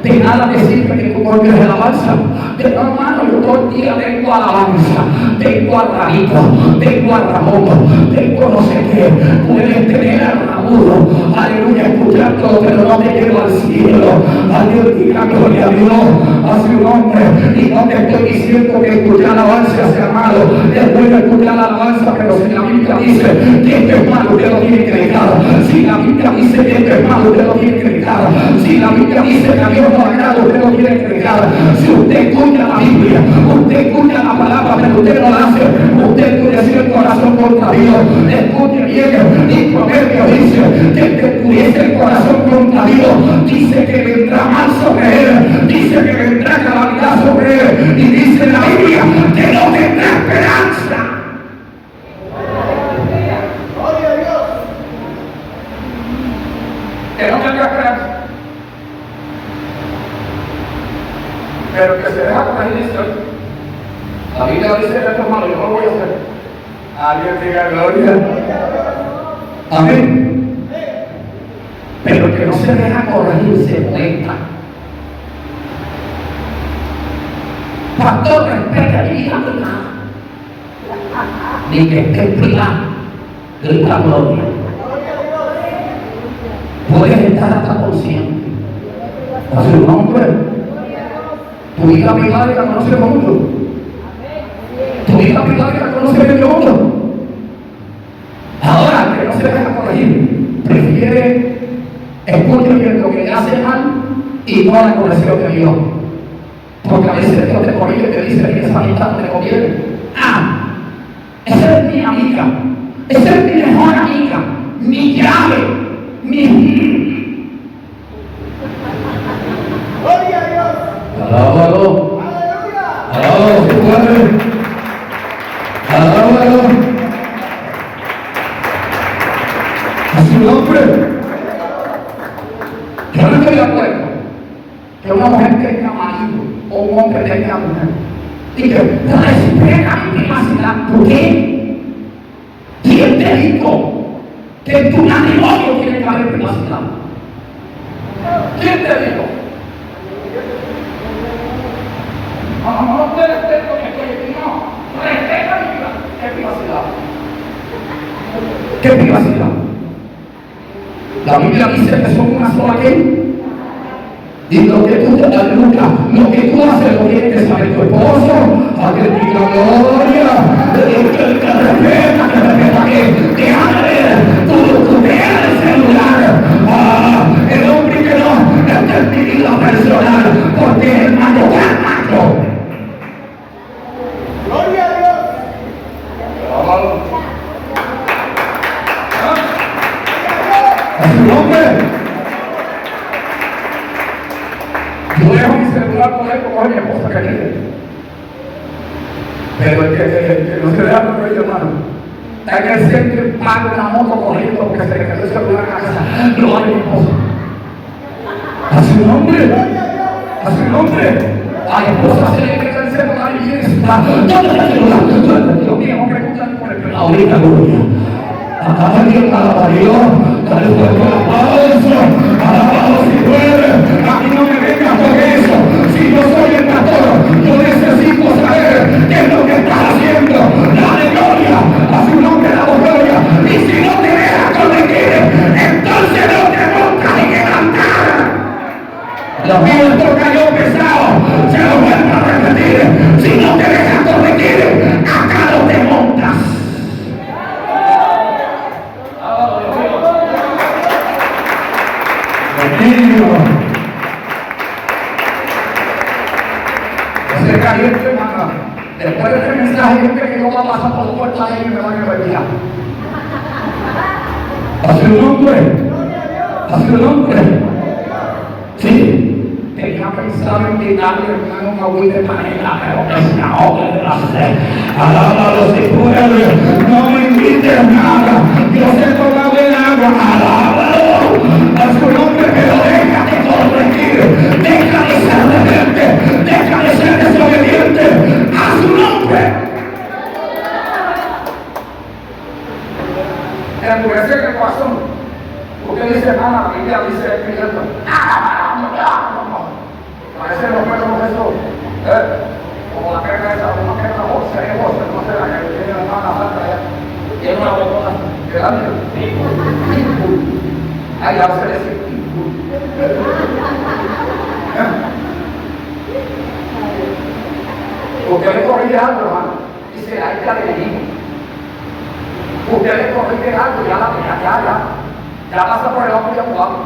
De nada te sirve que tú colgues de alabanza. De no, hermano, yo todo el día tengo alabanza, tengo a Rabito, tengo a Ramón, tengo no sé qué. Puedes tener a Ramudo, aleluya, escuchando, pero no te llevo al cielo. Adiós, diga gloria a Dios, a su nombre. Y no te estoy diciendo que escuchar alabanza sea malo. Es bueno escuchar la alabanza, pero si la Biblia dice que esto es malo, usted lo tiene que dejar. Si la Biblia dice que esto es malo, usted lo tiene que dejar. Si la Biblia dice que a Dios no agrada, usted lo tiene que dejar. Si usted escucha la Biblia, usted escucha la palabra, pero usted no la hace, usted endurece el corazón contra Dios. Escuche bien, y Proverbio dice que el que endurece el corazón contra Dios, dice que vendrá mal sobre él, dice que vendrá calamidad sobre él, y dice la Biblia que no tendrá esperanza. Que no tenga esperanza. Pero que se deja corregir dice, la Biblia dice esto, hermano, yo no lo voy a hacer. Alguien diga gloria. Amén. Pero que no se deja corregir se molesta. Pastor, respete mi vida privada. Ni que esté privada. Grita gloria. Puedes estar hasta consciente. A su nombre. Tu vida privada la conoce el mundo. Tu vida privada la conoce el mundo. Ahora, que no se deja corregir, prefiere escuchar lo que le hace mal y no la corrección de Dios. Porque a veces Dios te corrige y te dice que esa amistad no te conviene. Ah, esa es mi amiga, esa es mi mejor amiga, mi llave, mi... ¡Gloria a Dios! Alábalo. Alábalo, si puede. Alábalo. A su nombre. Yo no estoy de acuerdo que una mujer tenga marido o un hombre tenga mujer. Y que respeta mi privacidad. ¿Por qué? ¿Quién te dijo que en tu matrimonio tiene que haber privacidad? ¿Quién te dijo? No te respeto que estoy aquí, no. Respeta mi vida. ¿Qué privacidad? ¿Qué privacidad? La Biblia dice que son una sola que. Y lo que tú te aleluya, lo que tú haces lo tienes que saber tu esposo. A que diga gloria, el que te respeta. oye, hermano. Está en el centro y paga una moto corriendo porque se le quedó el celular en la casa. Lo vale mi esposa. A su nombre. A su nombre. A la esposa se le queda el celular y viene y dice, ¿dónde está el celular? Dios mío, hombre, escuchando por el pelo. Ahorita, gloria. Alguien alaba a Dios. Dale fuerte el aplauso. Alabado si puede. A mí no me vengas con eso. Si yo soy el pastor, yo necesito saber qué es lo que estás haciendo. Dale gloria. A su nombre damos gloria. Y si no te dejas corregir, entonces no te montas y que cantar. Los míos esto cayó pesado. Se lo vuelvo a repetir. Si no te dejas corregir, acá no te montas. Ese caliente, hermano. Después de este mensaje, gente que no va a pasar por puertas ahí y me van a enviar. A su nombre. A su nombre. Sí. Tenía pensado invitarle, hermano, una agüita de panela, pero que se ahogue de la sed. Alábalo si puede. No me invites nada. Yo sé tomar el agua. Alábalo. A su nombre, pero déjate corregir. Deja de ser rebelde. Deja de ser desobediente. A su nombre. Endurece el corazón. Usted dice, hermana, la Biblia dice, parece los perros de Jesús. Como la perra esa, una perra bolsa de bolsa, no sé, la que tiene la mano alta allá. Tiene una botona grande. Ahí ya se dice. Usted le corrige algo, hermano. Dice, ahí ya le dijimos. Usted le corrige algo, ya pasa por el hombre y ya jugamos.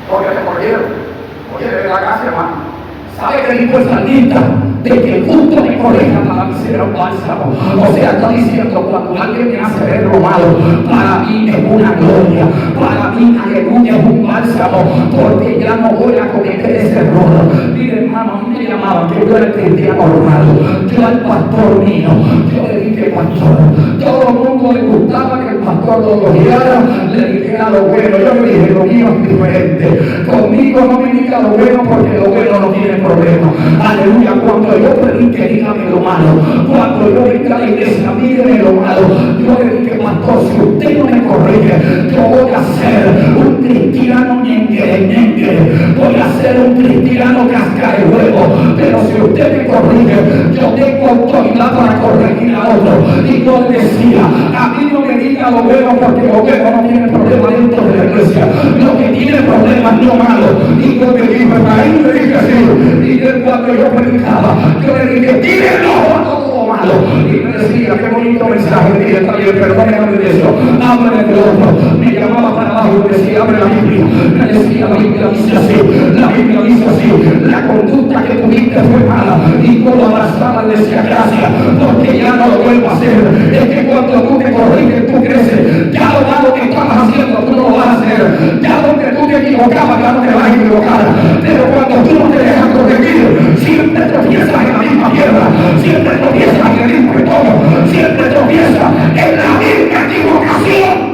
Porque le corrigieron. Oye, de la gracia, hermano. ¿Sabe qué dijo el salmista? De que el justo me corrija para mí será un bálsamo. O sea, está diciendo, cuando alguien me hace ver lo malo, para mí es una gloria. Para mí, aleluya, es un bálsamo. Porque ya no voy a cometer ese error. Mire, hermano, a mí me llamaban que yo era el cristiano raro. Yo era el pastor mío. Yo le dije, pastor. Todo el mundo le gustaba que el pastor lo guiara, le dijera lo bueno. Yo le dije, lo mío es diferente. Conmigo no me diga lo bueno porque lo bueno no tiene problema. Aleluya, cuando yo predique, dígame lo malo. Cuando yo venga a la iglesia, dígame lo malo. Yo le dije, pastor, si usted no me corrige, yo voy a ser un cristiano ñengue. Voy a ser un cristiano cascarehuevo. Pero si usted me corrige, yo tengo autoridad para corregir a otro. Y yo le decía, a mí no me diga lo bueno porque lo bueno no tiene problema dentro de la iglesia. Lo que tiene problema es lo malo. Y yo le dije, ahí le dije así. Y cuando yo predicaba, yo le dije, dile no a todo lo malo. Y me decía, qué bonito mensaje. Dije, está bien, perdóname de eso. Háblame de otro. Me llamaba para abajo y me decía, abre la Biblia. Me decía, la Biblia dice así. La Biblia dice así. La conducta que tuviste fue mala. Y yo lo abrazaba y decía, gracias, porque ya no lo vuelvo a hacer. Es que cuando tú te corriges, tú creces. Ya lo malo que estabas haciendo, tú no lo vas a hacer. Ya donde tú te equivocabas, ya no te vas a equivocar. Pero cuando tú no te dejas corregir, siempre tropiezas en la misma piedra. Siempre tropiezas en el mismo retomo. Siempre tropiezas en la misma equivocación.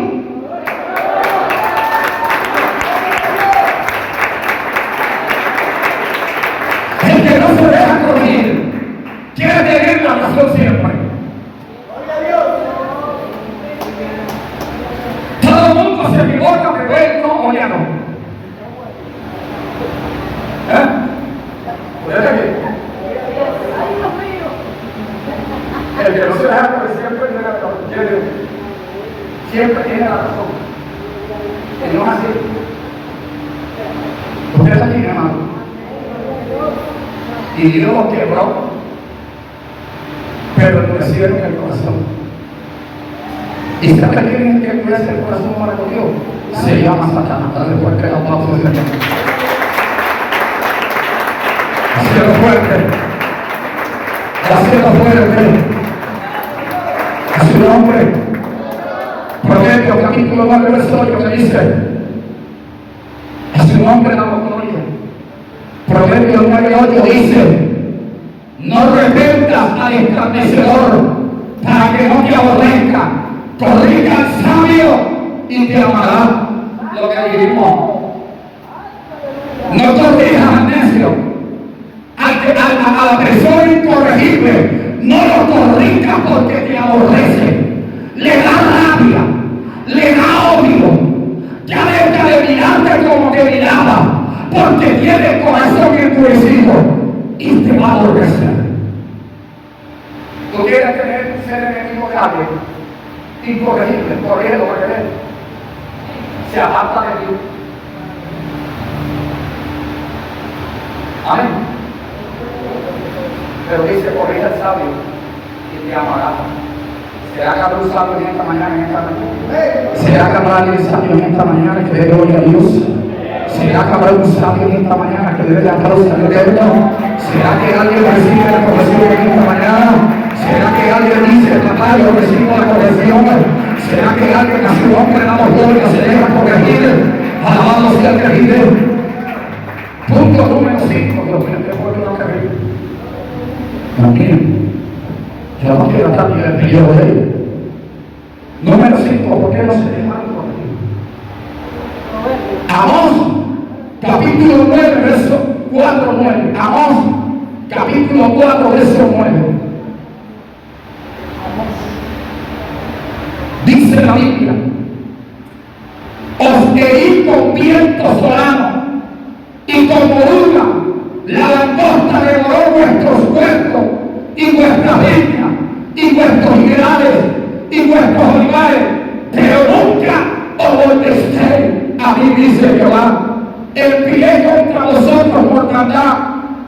El que no se deja corregir quiere tener la razón siempre. Todo el mundo se equivoca, pero él no o ya no. El que no se deja corregir siempre tiene la razón. Que no es así. Usted está aquí, hermano. Y Dios lo quebró, pero endurecieron el corazón. ¿Y sabe quién es el que endurece el corazón para con Dios? Se llama Satanás. Dale fuerte el aplauso de Dios. Hacerlo fuerte. Hacerlo fuerte. A su nombre. Proverbios capítulo 9, verso 8 que dice: a su nombre damos gloria. Proverbios 9:8 dice: no repentas al escarnecedor, para que no te aborrezca. Corrige al sabio y te amará. Lo que dijimos. No corrijas al necio, a la persona incorregible. No lo corrijas porque te aborrece. Le da rabia, le da odio. Ya deja de mirarte como te miraba, porque tiene el corazón endurecido y te va a aborrecer. ¿Tú quieres ser enemigo de alguien? Incorregible, corrígelo para que se aparta de ti. Amén. Pero dice, corrige al sabio y te amará. ¿Será que habrá un sabio en esta mañana, ¿Será que habrá alguien sabio en esta mañana que dé gloria a Dios? ¿Será que habrá un sabio en esta mañana que dé la causa de Dios? ¿Será que alguien recibe la corrección en esta mañana? ¿Será que alguien dice, papá, yo recibo la corrección? ¿Será que alguien a su nombre damos gloria se deja corregir? Alabado sea el que vive. Punto número 5. Dios mío, qué fuerte lo que vive. Tranquilo. Yo no quiero estar en el periodo de ellos. Número 5. ¿Por qué no se dejan corregir? Amós, capítulo 9, verso 4, 9. Amós, capítulo 4, verso 9. Dice la Biblia: os herí con viento solano, y como una la langosta devoró vuestros huertos y vuestras viñas y vuestros higuerales y vuestros olivares, pero nunca os volvisteis a mí, dice Jehová. Envié contra vosotros mortandad,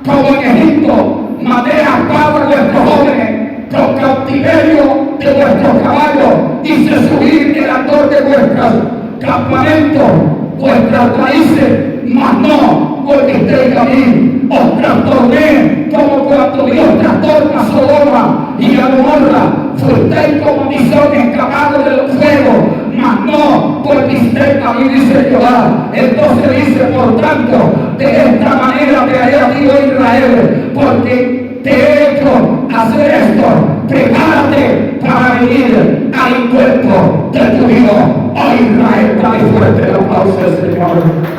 como en Egipto, maté a espada vuestros jóvenes, con cautiverio de vuestros caballos, hice subir el ardor de vuestros campamentos, vuestras raíces, mas no volvisteis a mí. Os trastorné como cuando Dios trastorna a Sodoma y a Gomorra. Fuisteis como tizón escapado del fuego, mas no volvisteis a mí, dice Jehová. Entonces dice, por tanto, de esta manera te haré a ti, oh Israel, porque te he hecho hacer esto. Prepárate para venir al encuentro de tu Dios. Oh Israel, dale fuerte el aplauso al Señor.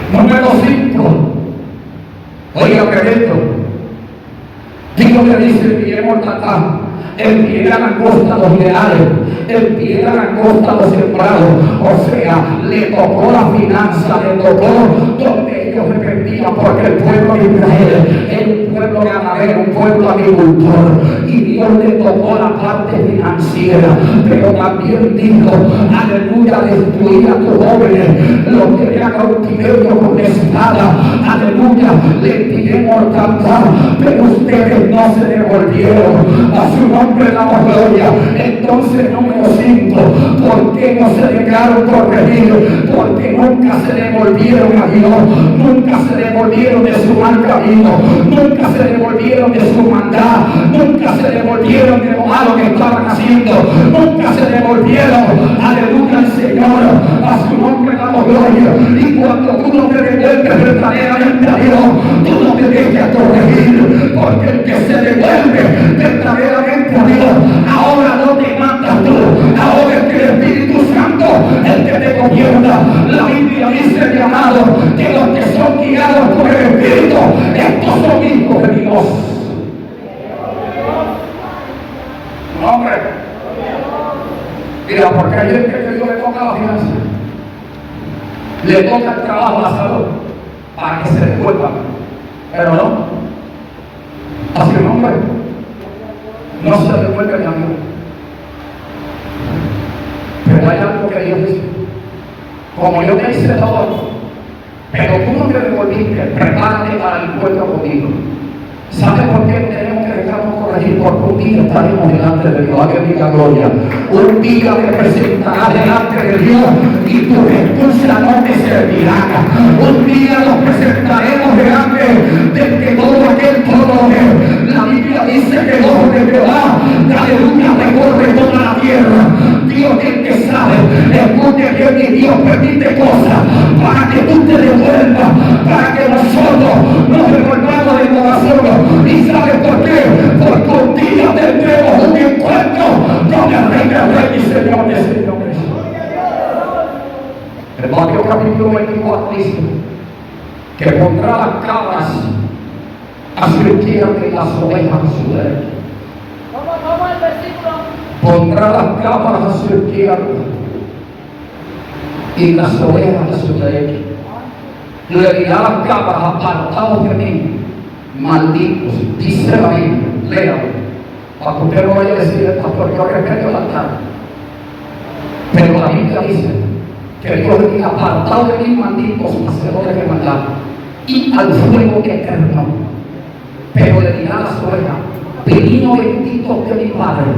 Número 5. Oiga, esto. Digo que dice el pie mortandad, el pie de la langosta a los leales, el pie de la langosta a los sembrados. O sea, le tocó la finanza, le tocó donde ellos dependían, porque el pueblo de Israel es un pueblo ganadero, un pueblo agricultor, y Dios le tocó la parte financiera, pero también dijo, aleluya, destruir a tus jóvenes, los tiré a cautiverio con espada, aleluya, le tiré mortandad, pero ustedes no se devolvieron. A su nombre damos gloria. Entonces, número 5, ¿por qué no se dejaron corregir? Porque nunca se devolvieron a Dios, nunca se devolvieron de su mal camino, nunca se devolvieron de su maldad, nunca se devolvieron de lo malo que estaban haciendo, nunca se devolvieron, aleluya al Señor. A su nombre damos gloria. Y cuando tú no te devuelves verdaderamente a Dios, tú no te dejes corregir, porque el que se devuelve verdaderamente a Dios, ahora no te mandas tú, ahora es que el Espíritu Santo el que te gobierna. La Biblia dice, mi amado, que los que son guiados por el Espíritu, estos son hijos de Dios. No, hombre. Mira, porque hay gente que Dios le toca la finanza, le toca el trabajo, la salud, para que se devuelvan, pero no. Así que, hombre, no se devuelve a Dios. Pero hay algo que Dios dice: como yo te hice todo, pero tú no te devolviste, prepárate para el encuentro conmigo. ¿Sabes por qué tenemos que dejarnos corregir? Porque un día estaremos delante de Dios. Que diga gloria. Un día te presentarás delante de Dios y tu respuesta no te servirá. Un día nos presentaremos delante del que todo aquel todo ve. La Biblia dice que el ojo de Jehová, aleluya, recorre toda la tierra. Dios es el que sabe. Escuche bien, y Dios permite cosas para que tú te devuelvas, para que nosotros nos devolvamos de dice que pondrá las cabras a su izquierda y las ovejas a su derecha. ¿Cómo el versículo? Pondrá las cabras a su izquierda y las ovejas a su derecha. Le dirá a las cabras: apartados de mí, malditos, dice la Biblia, léalo, para que usted no vaya a decir: pastor, yo respeto la altar. Pero la Biblia dice que Dios le diga: apartados de mí, malditos, hacedores de maldad, y al fuego eterno. Pero le dirá a las ovejas: venido bendito de mi Padre,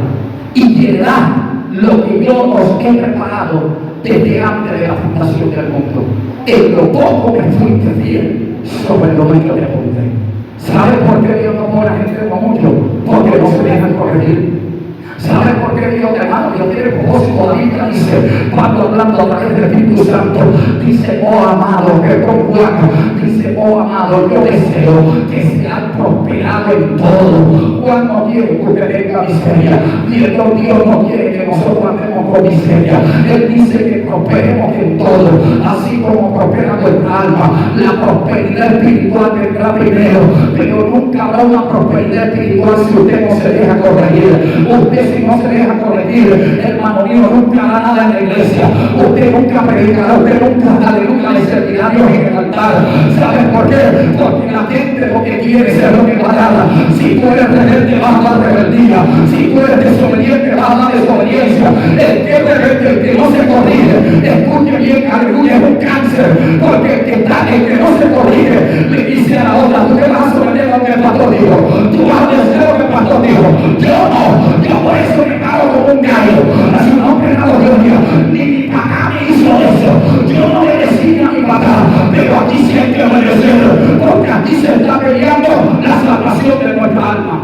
y llenará lo que yo os he preparado desde antes de la fundación del mundo. En lo poco que fuiste fiel, sobre lo mucho te pondré. ¿Sabe por qué Dios no pone a gente con mucho? Porque no se dejan corregir. ¿Sabe por qué Dios, hermano? Dios tiene propósito. La Biblia dice, cuando hablando a través del Espíritu Santo, dice: oh amado, que con Juan, dice: oh amado, yo deseo que sean prosperados en todo. Juan no quiere que usted tenga miseria, y Dios no quiere que nosotros andemos con miseria. Él dice que prosperemos en todo, así como prospera nuestra alma. La prosperidad espiritual vendrá primero, pero nunca habrá una prosperidad espiritual si usted no se deja corregir. Usted, si no se deja corregir, hermano mío, nunca hará nada en la iglesia. Usted nunca predicará, usted nunca, aleluya, le servirá a Dios en el altar. ¿Sabes por qué? Porque la gente lo que quiere es lo que va a dar. Si tú eres rebelde, vas a dar rebeldía. Si tú eres desobediente, vas a dar desobediencia. El que es rebelde, el que no se corrige, escuche bien, aleluya, es un cáncer. Porque el que no se corrige le dice a la otra: tú te vas a someter a lo que el pastor dijo, tú vas a hacer lo que el pastor dijo. Yo no, yo por eso me paro como un gallo. Así no me dado gloria, ni mi papá me hizo eso. Yo no le decía a mi papá, pero aquí sí hay que obedecer, porque aquí se está peleando la salvación de nuestra alma.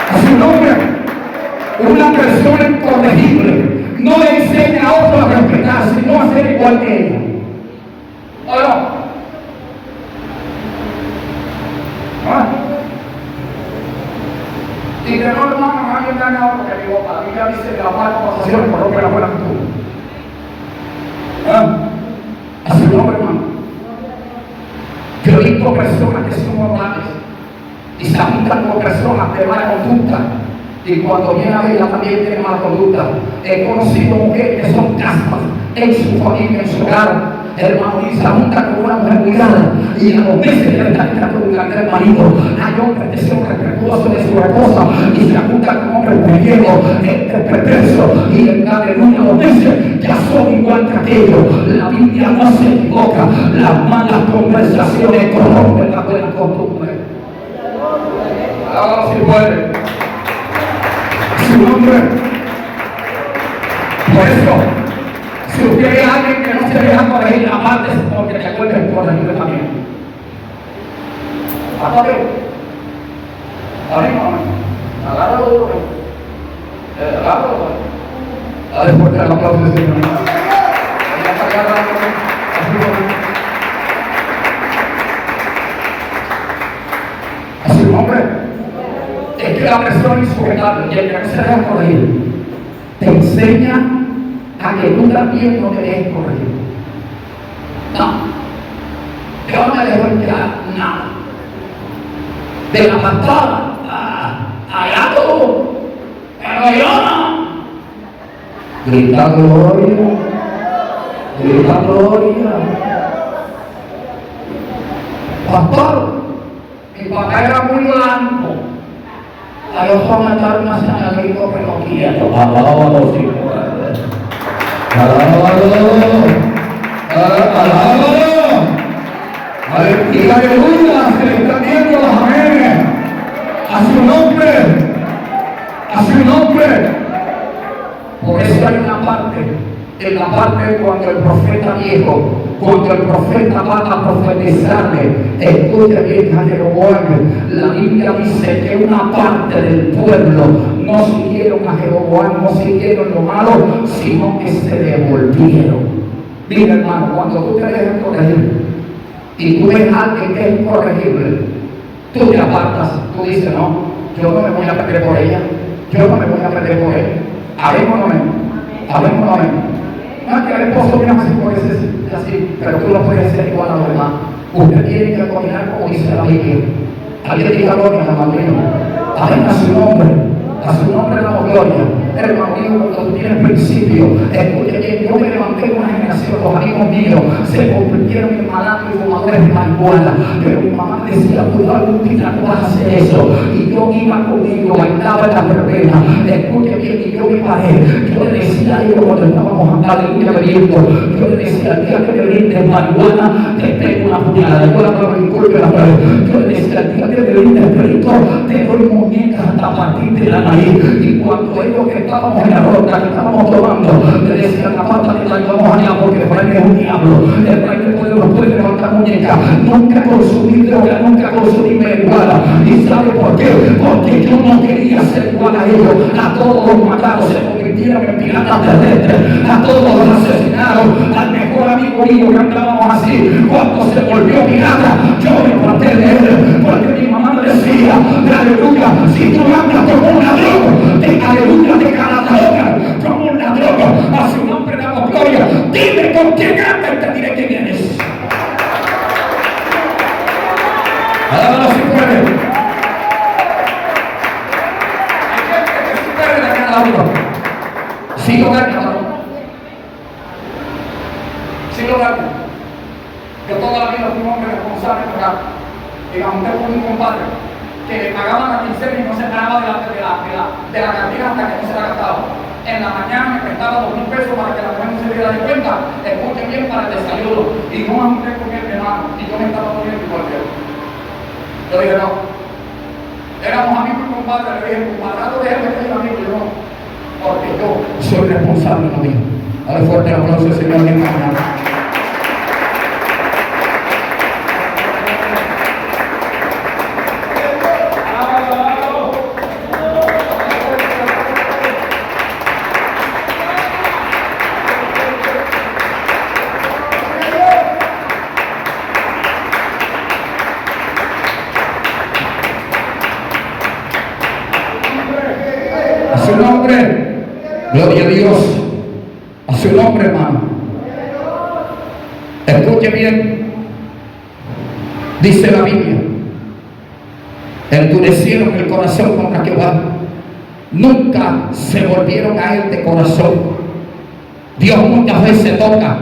A su nombre, una persona incorregible no le enseña a otro a respetar, sino a ser igual que ella. ¿O no? Y que no, hermano, alguien me ha ganado porque digo, para mí me dice que la mala conversación corrompe la buena actitud. A su nombre, hermano. Yo he visto personas que son normales y se juntan con personas de mala conducta, y cuando viene a verla también tiene mala conducta. He conocido mujeres que son castas en su familia, en su hogar, hermano, y se junta con una mujer muy grande, y a los meses le está entrando un gran marido. Hay hombres que son respetuosos de su esposa y se juntan con hombres mujeriegos, perversos, y aleluya, a los meses ya son igual que aquellos. La Biblia no se equivoca, las malas conversaciones corrompen la buena costumbre. Ahora si puede. Su nombre. Por eso, si usted es alguien que no se deja corregir, aparte porque te acuerdes corregirle también. Aparte, agárralo duro. Agárralo. A después del aplauso de Señor. A su nombre. Es que la persona insujetable y el que no se deja corregir te enseña a que tú también no te dejes corregir. No, yo no me dejo entrar nada. De la pastora allá tú, pero yo no. Grita gloria, grita gloria. Pastor, mi papá era muy blanco. A los comentarios una señalito que no quiero. Alábalo, sí. Alábalo. Y aleluya, se le están viendo los amenes. A su nombre. A su nombre. Por eso hay una parte. En la parte cuando el profeta viejo, cuando el profeta va a profetizarle, escuche bien a Jeroboam, la Biblia dice que una parte del pueblo no siguieron a Jeroboam, no siguieron lo malo, sino que se devolvieron. Mira, hermano, cuando tú te dejas corregir y tú ves a alguien que es incorregible, tú te apartas, tú dices: no, yo no me voy a perder por ella, yo no me voy a perder por él. Amén o no amén. Amén, no amén. No es que el esposo viene así porque es así, pero tú no puedes ser igual a los demás. Usted tiene que caminar como dice la Biblia. Alguien diga gloria, hermano mío. Amén, a su nombre damos gloria. Hermano mío, cuando tú tienes principio, escuche bien, yo me levanté con una generación, los amigos míos se convirtieron en malandros y fumadores de marihuana, pero mi mamá decía, tú algún día no vas a hacer eso, y yo iba conmigo, bailaba en la verbena, escuche bien, y yo me paré, yo le decía a ellos cuando estábamos aleluya bebiendo, yo le decía, el día que me brindes marihuana, te pego una puñalada, yo la prueba inculpe la prueba, yo le decía, el día que me brindes perico, te doy muñecas hasta partir de la nariz, y cuando ellos que estábamos en la ronda, que estábamos tomando, le decían, apártate de ahí, vamos allá, porque Efraín es un diablo, Efraín no puede levantar muñeca, nunca consumí droga, nunca consumí marihuana, y ¿sabe por qué? Porque yo no quería ser igual a ellos, a todos los mataron, se convirtieron en piratas terrestres, a todos los asesinaron, al mejor amigo mío que andábamos así, cuando se volvió pirata, yo me aparté de él, porque mi mamá me decía, aleluya, si tú andas como un ladrón, aleluya, de cada droga, como un ladrón, a su nombre damos gloria, dime con quién andas, te diré quién eres. Alábalo si puede. Hay gente que supere de cada uno. Si lo gana, ¿no? Si lo gana. Yo toda la vida fui un hombre responsable, ¿verdad? Digamos, usted fue un compadre que le pagaban la quincena y no se paraba de la cantina hasta que no se la gastaba. En la mañana me prestaba 2,000 pesos para que la mujer no se diera de cuenta, escuchen bien, para el desayuno. Y no me con mi hermano, y yo me estaba poniendo igual que él. Yo dije, no. Éramos amigos y compadres, le dije, compadre, déjame que soy amigo, yo no. Porque yo soy responsable de lo mío. Dale fuerte el aplauso al Señor en esta mañana. A su nombre, gloria a Dios, a su nombre, hermano. Escuche bien, dice la Biblia, endurecieron el corazón contra Jehová, nunca se volvieron a él de corazón. Dios muchas veces toca,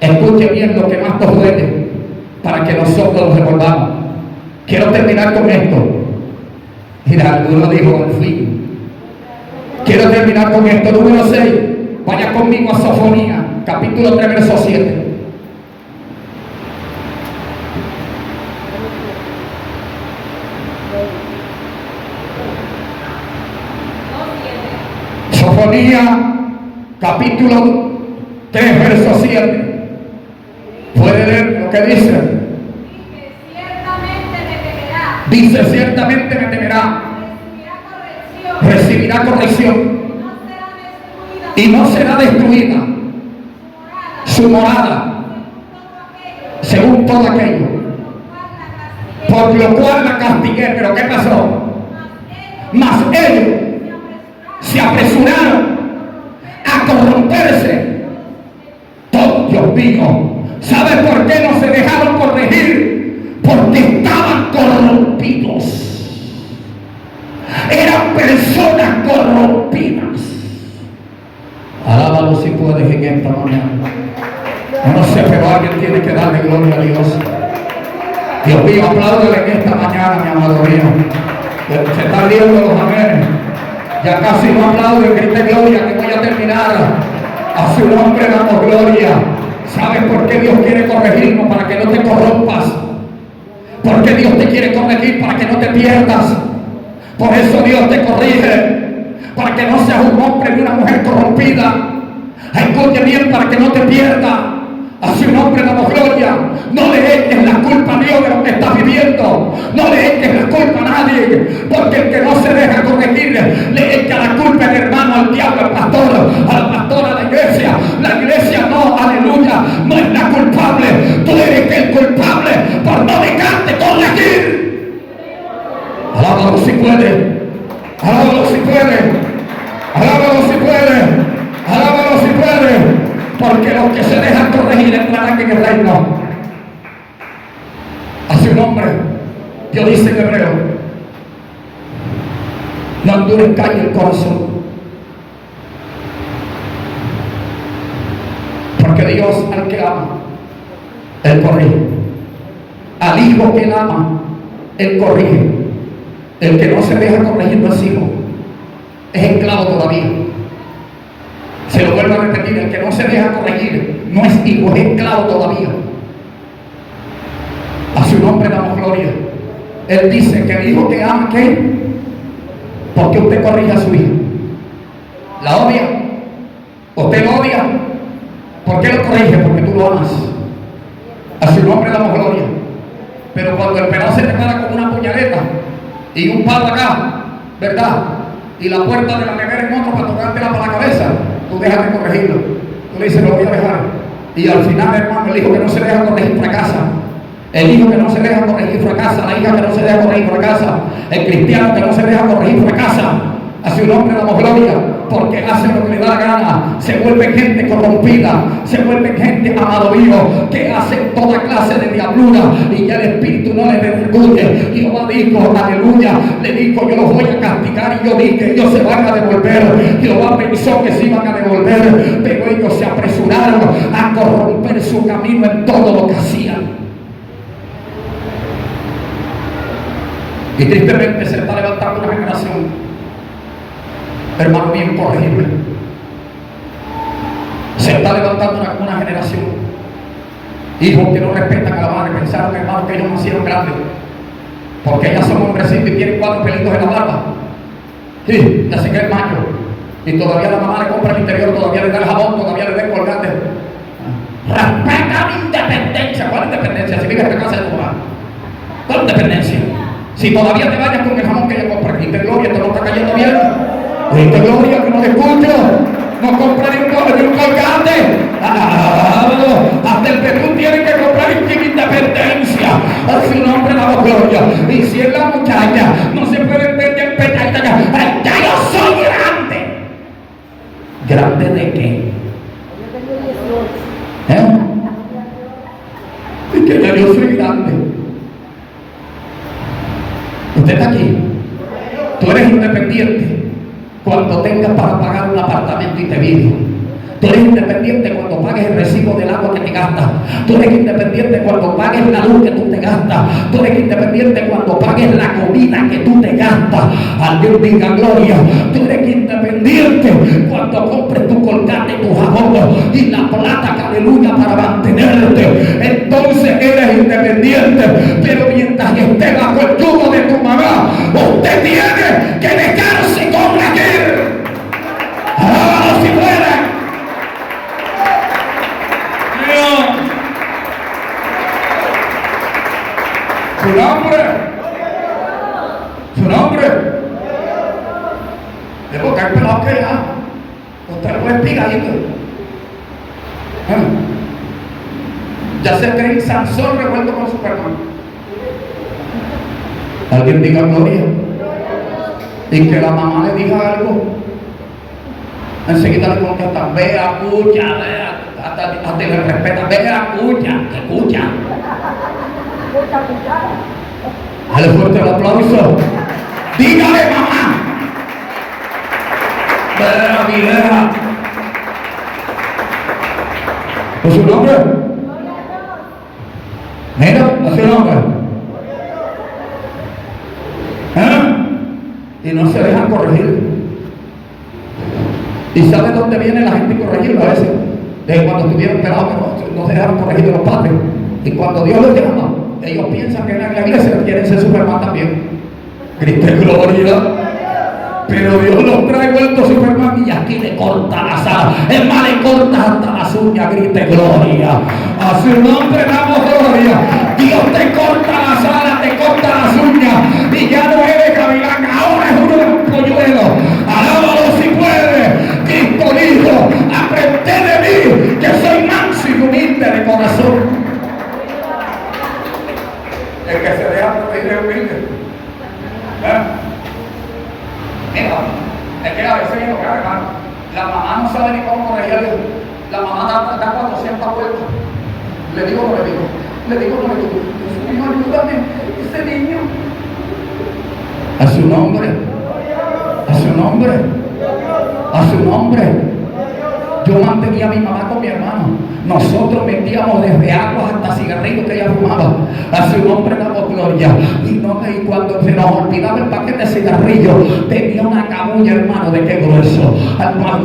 escuche bien lo que más nos duele, para que nosotros nos revolvamos. Quiero terminar con esto. Mira, alguno dijo al fin. Quiero terminar con esto. Número 6. Vaya conmigo a Sofonía, capítulo 3, verso 7. Sofonía, capítulo 3, verso 7. ¿Puede leer lo que dice? Dice, ciertamente me temerá. Recibirá corrección y no será destruida su morada según todo aquello por lo cual la castigué. Pero ¿qué pasó? Mas ellos se apresuraron a corromperse. Todo, Dios mío, ¿sabe por qué no se dejaron corregir? Porque estaban corrompidos. Eran personas corrompidas. Alábalo si puedes en esta mañana. No sé, pero alguien tiene que darle gloria a Dios. Dios mío, apláudele en esta mañana, mi amado mío. Se están viendo los amenes. Ya casi no aplauden, grite gloria, que voy a terminar. A su nombre damos gloria. ¿Sabes por qué Dios quiere corregirnos? Para que no te corrompas. ¿Por qué Dios te quiere corregir? Para que no te pierdas. Por eso Dios te corrige, para que no seas un hombre ni una mujer corrompida. Escuche bien, para que no te pierdas. A su nombre damos gloria. No le eches la culpa a Dios de lo que estás viviendo. No le eches la culpa a nadie, porque el que no se deja corregir le echa la culpa al hermano, al diablo, al pastor, a la pastora, a la iglesia. La iglesia no, aleluya, no es la culpable. Tú eres el culpable por no dejarte corregir. Alábalo si puede, alábalo si puede, alábalo si puede, alábalo. dice en Hebreo, no endurezcáis el corazón, porque Dios al que ama, Él corrige. Al hijo que Él ama, Él corrige. El que no se deja corregir no es hijo, es esclavo todavía. Se lo vuelvo a repetir, el que no se deja corregir no es hijo, es esclavo todavía. A su nombre damos gloria. Él dice que el hijo que ama, ¿qué? Porque usted corrige a su hijo. ¿La odia? ¿Usted lo odia? ¿Por qué lo corrige? Porque tú lo amas. A su nombre damos gloria. Pero cuando el pelado se te para con una puñaleta y un palo acá, ¿verdad? Y la puerta de la nevera en otro para tocártela para la cabeza, tú dejas de corregirlo. Tú le dices, lo voy a dejar. Y al final, hermano, el hijo que no se deja corregir fracasa. El hijo que no se deja corregir fracasa. La hija que no se deja corregir fracasa. El cristiano que no se deja corregir fracasa. A su nombre damos gloria, porque hace lo que le da la gana. Se vuelven gente corrompida, se vuelven gente, amado mío, que hacen toda clase de diablura y ya el Espíritu no les redarguye. Jehová dijo, aleluya, le dijo, yo los voy a castigar, y yo dije que ellos se van a devolver. Jehová pensó que se iban a devolver, pero ellos se apresuraron a corromper su camino en todo lo que hacían. Y tristemente se está levantando una generación, hermano, bien corregible. Se está levantando una generación, hijos que no respetan a la madre. Pensaron, hermano, que ellos nacieron grandes porque ellas son hombrecitos y tienen 4 pelitos en la barba. Sí, ya se creen macho. Y todavía la mamá le compra el interior, todavía le da el jabón, todavía le da el colgate. Respeta mi independencia. ¿Cuál independencia? Si vives en la casa de tu mamá, ¿cuál independencia? Si todavía te vayas con el jamón que ella compra, diste gloria, esto no está cayendo bien. Diste gloria, que no te escucho. No compra ni un colgate. Hasta el Perú tiene que comprar independencia. A su nombre damos gloria. Y si es la muchacha, no se puede meter petadita ya. Ya yo soy grande. ¿Grande de qué? Y que ya yo soy grande. Usted está aquí. Tú eres independiente cuando tengas para pagar un apartamento y te vives. Tú eres independiente cuando pagues el recibo del agua que te gastas. Tú eres independiente cuando pagues la luz que tú te gastas. Tú eres independiente cuando pagues la comida que tú te gastas. Al Dios diga gloria. Tú eres independiente cuando compres tu colgate, tu jabón y la plata, que aleluya, para mantenerte. Entonces eres independiente. Pero mientras esté bajo el yugo de tu mamá, usted tiene que dejarse corregir. ¡Ah, si puede! Su nombre, su nombre. De boca el pelado que ya, usted lo puede pigadito. Ya se cree Sansón revuelto con Superman. Alguien diga gloria. Y que la mamá le diga algo, enseguida le contesta, vea, escucha, vea, hasta le respeta, vea, escucha. Dale fuerte el aplauso. Dígale, mamá. Vea, mi hija. ¿Por su nombre? Mira, a su nombre. Y no se dejan corregir. ¿Y sabe dónde viene la gente corregirlo a veces? De cuando estuvieron pelados, no se dejaron corregir de los padres. Y cuando Dios los llama, ellos piensan que en la iglesia quieren ser Superman también. Grite gloria. Pero Dios los trae vueltos Superman y aquí le corta las alas. Es más, le corta hasta las uñas. Grite gloria. A su nombre damos gloria. Dios te corta las alas, te corta las uñas. Y ya no eres gavilán, ahora es uno de los polluelos. Alábalo si puede. Cristo dijo, aprended de mí, que soy manso y humilde de corazón. El que se deja proteger es humilde. Mira, es que a veces es lo que haga, la mamá no sabe ni cómo corregir a Dios. La mamá da 400 vueltas. Le digo o no le digo. Le digo o no le digo. Dios mío, ayúdame. Ese niño A su nombre. A su nombre. A su nombre. Yo mantenía a mi mamá con mi hermano. Nosotros vendíamos desde aguas hasta cigarrillos que ella fumaba. A su nombre damos gloria. Y cuando se nos olvidaba el paquete de cigarrillos, tenía una cabulla, hermano, de qué grueso,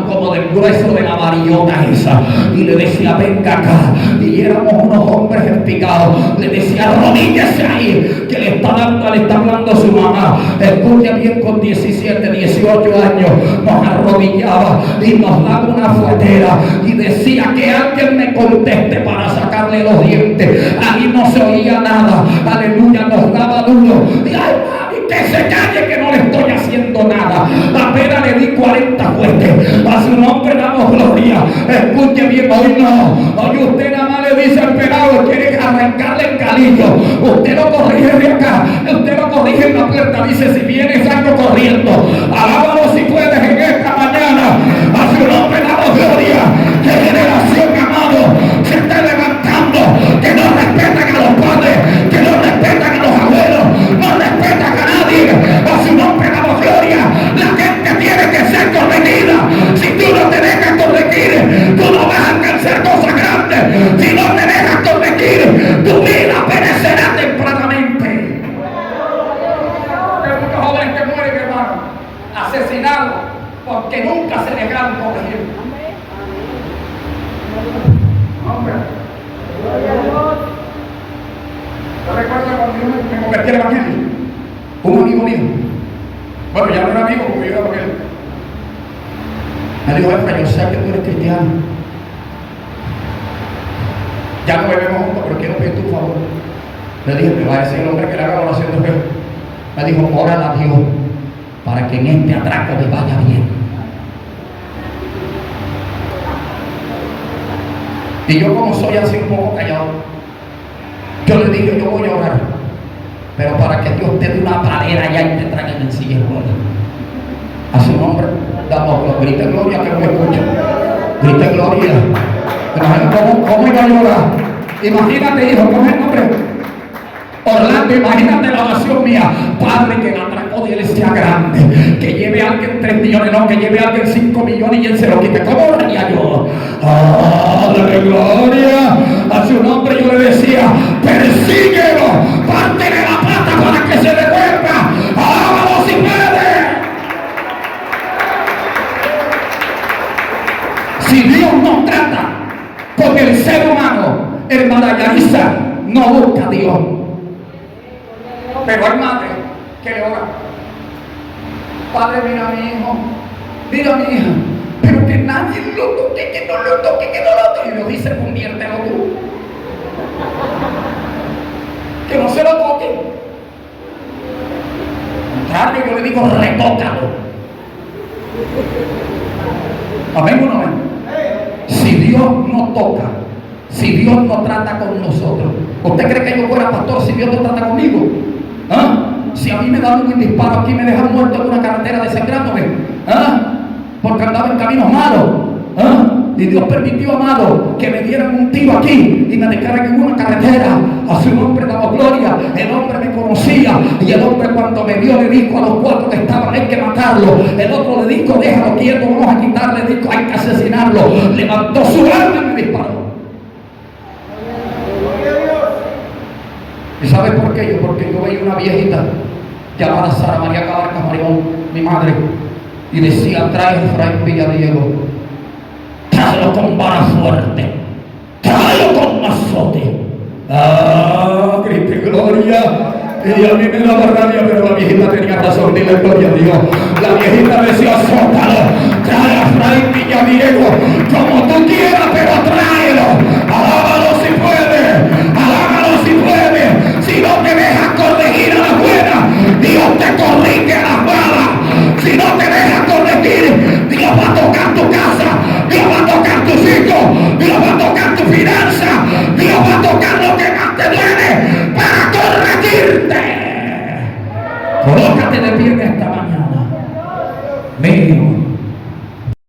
como del grueso de la varillota esa. Y le decía, venga acá. Y éramos unos hombres espigados. Le decía, arrodíllese ahí, que le está hablando su mamá. Escucha bien, con 17, 18 años nos arrodillaba y nos daba una fuetera y decía que alguien me conteste para sacarle los dientes. Ahí no se oía nada. Aleluya, nos daba duro. Y ay, mami, que se calle, que no le estoy haciendo nada. Apenas le di 40 fuertes. A su nombre damos gloria. Escuche bien, hoy no. Hoy usted nada más le dice al pelado, quiere arrancarle el calillo. Usted lo corrige de acá. Usted lo corrige en la puerta. Dice, si viene, salgo corriendo. Alábalo si puedes en esta mañana. A su nombre damos gloria. Que generación, amado, se está levantando, que no respetan a los padres, que no respetan a los abuelos, no respetan a nadie. A su nombre damos gloria. La gente tiene que ser corregida. Si tú no te dejas corregir, tú no vas a alcanzar cosas grandes. Si no te dejas corregir, tu vida perecerá tempranamente. Hay muchos jóvenes que mueren, hermano, asesinados porque nunca se dejaron corregir. Hombre, yo recuerdo cuando yo me convertí al evangelio, un amigo mío, bueno, ya no era amigo porque yo era con él, me dijo, yo sé que tú eres cristiano, ya no bebemos juntos, pero quiero pedir tu favor. Le dije, me va a decir el hombre que le haga oración de fe. Me dijo, órale a Dios para que en este atraco me vaya bien. Y yo, como soy así un poco callado, yo le dije, yo voy a orar, pero para que Dios te dé una pradera allá y te traigan en silla de ruedas. A su nombre damos gloria. Grite gloria, que no me escucha. Grite gloria. ¿Cómo iba a llorar? Imagínate, hijo, ¿cómo es el nombre? Orlando, imagínate la oración mía. Padre, que el atraco de él sea grande, que lleve a alguien 3 millones, no, que lleve a alguien 5 millones y él se lo quite. ¿Cómo oraría yo? ¡Dale gloria! A su nombre yo le decía, persíguelo, pártele la pata para que se devuelva. ¡Alábalo si puede! Si Dios nos trata con el ser humano, hermana Yarisa no busca a Dios. Pero hay madre que le ora, Padre, mira a mi hijo, mira a mi hija, pero que nadie lo toque, que no lo toque, que no lo toque. Y Dios dice, conviértelo tú, que no se lo toque. Al contrario, yo le digo, retócalo. Amén o no amén. Si Dios no toca, si Dios no trata con nosotros, ¿usted cree que yo fuera pastor si Dios no trata conmigo? ¿Ah? Si a mí me dan un disparo aquí, me dejan muerto en una carretera desangrándome, ¿ah? Porque andaba en caminos malos, ¿ah? Y Dios permitió, amado, que me dieran un tiro aquí y me dejaran en una carretera. A su nombre damos gloria. El hombre me conocía y el hombre, cuando me vio, le dijo a los 4 que estaban, hay que matarlo. El otro le dijo, déjalo quieto, vamos a quitarle. Le dijo, hay que asesinarlo. Levantó su arma y me disparó. ¿Y sabes por qué? Porque yo veía una viejita llamada Sara María Cabarca Marión, mi madre, y decía, trae a Efraín Villadiego, tráelo con vara fuerte, tráelo con azote. Grite gloria. Y a mí me daba rabia, pero la viejita tenía razón, dile gloria a Dios. La viejita decía, azótalo, trae a Efraín Villadiego, como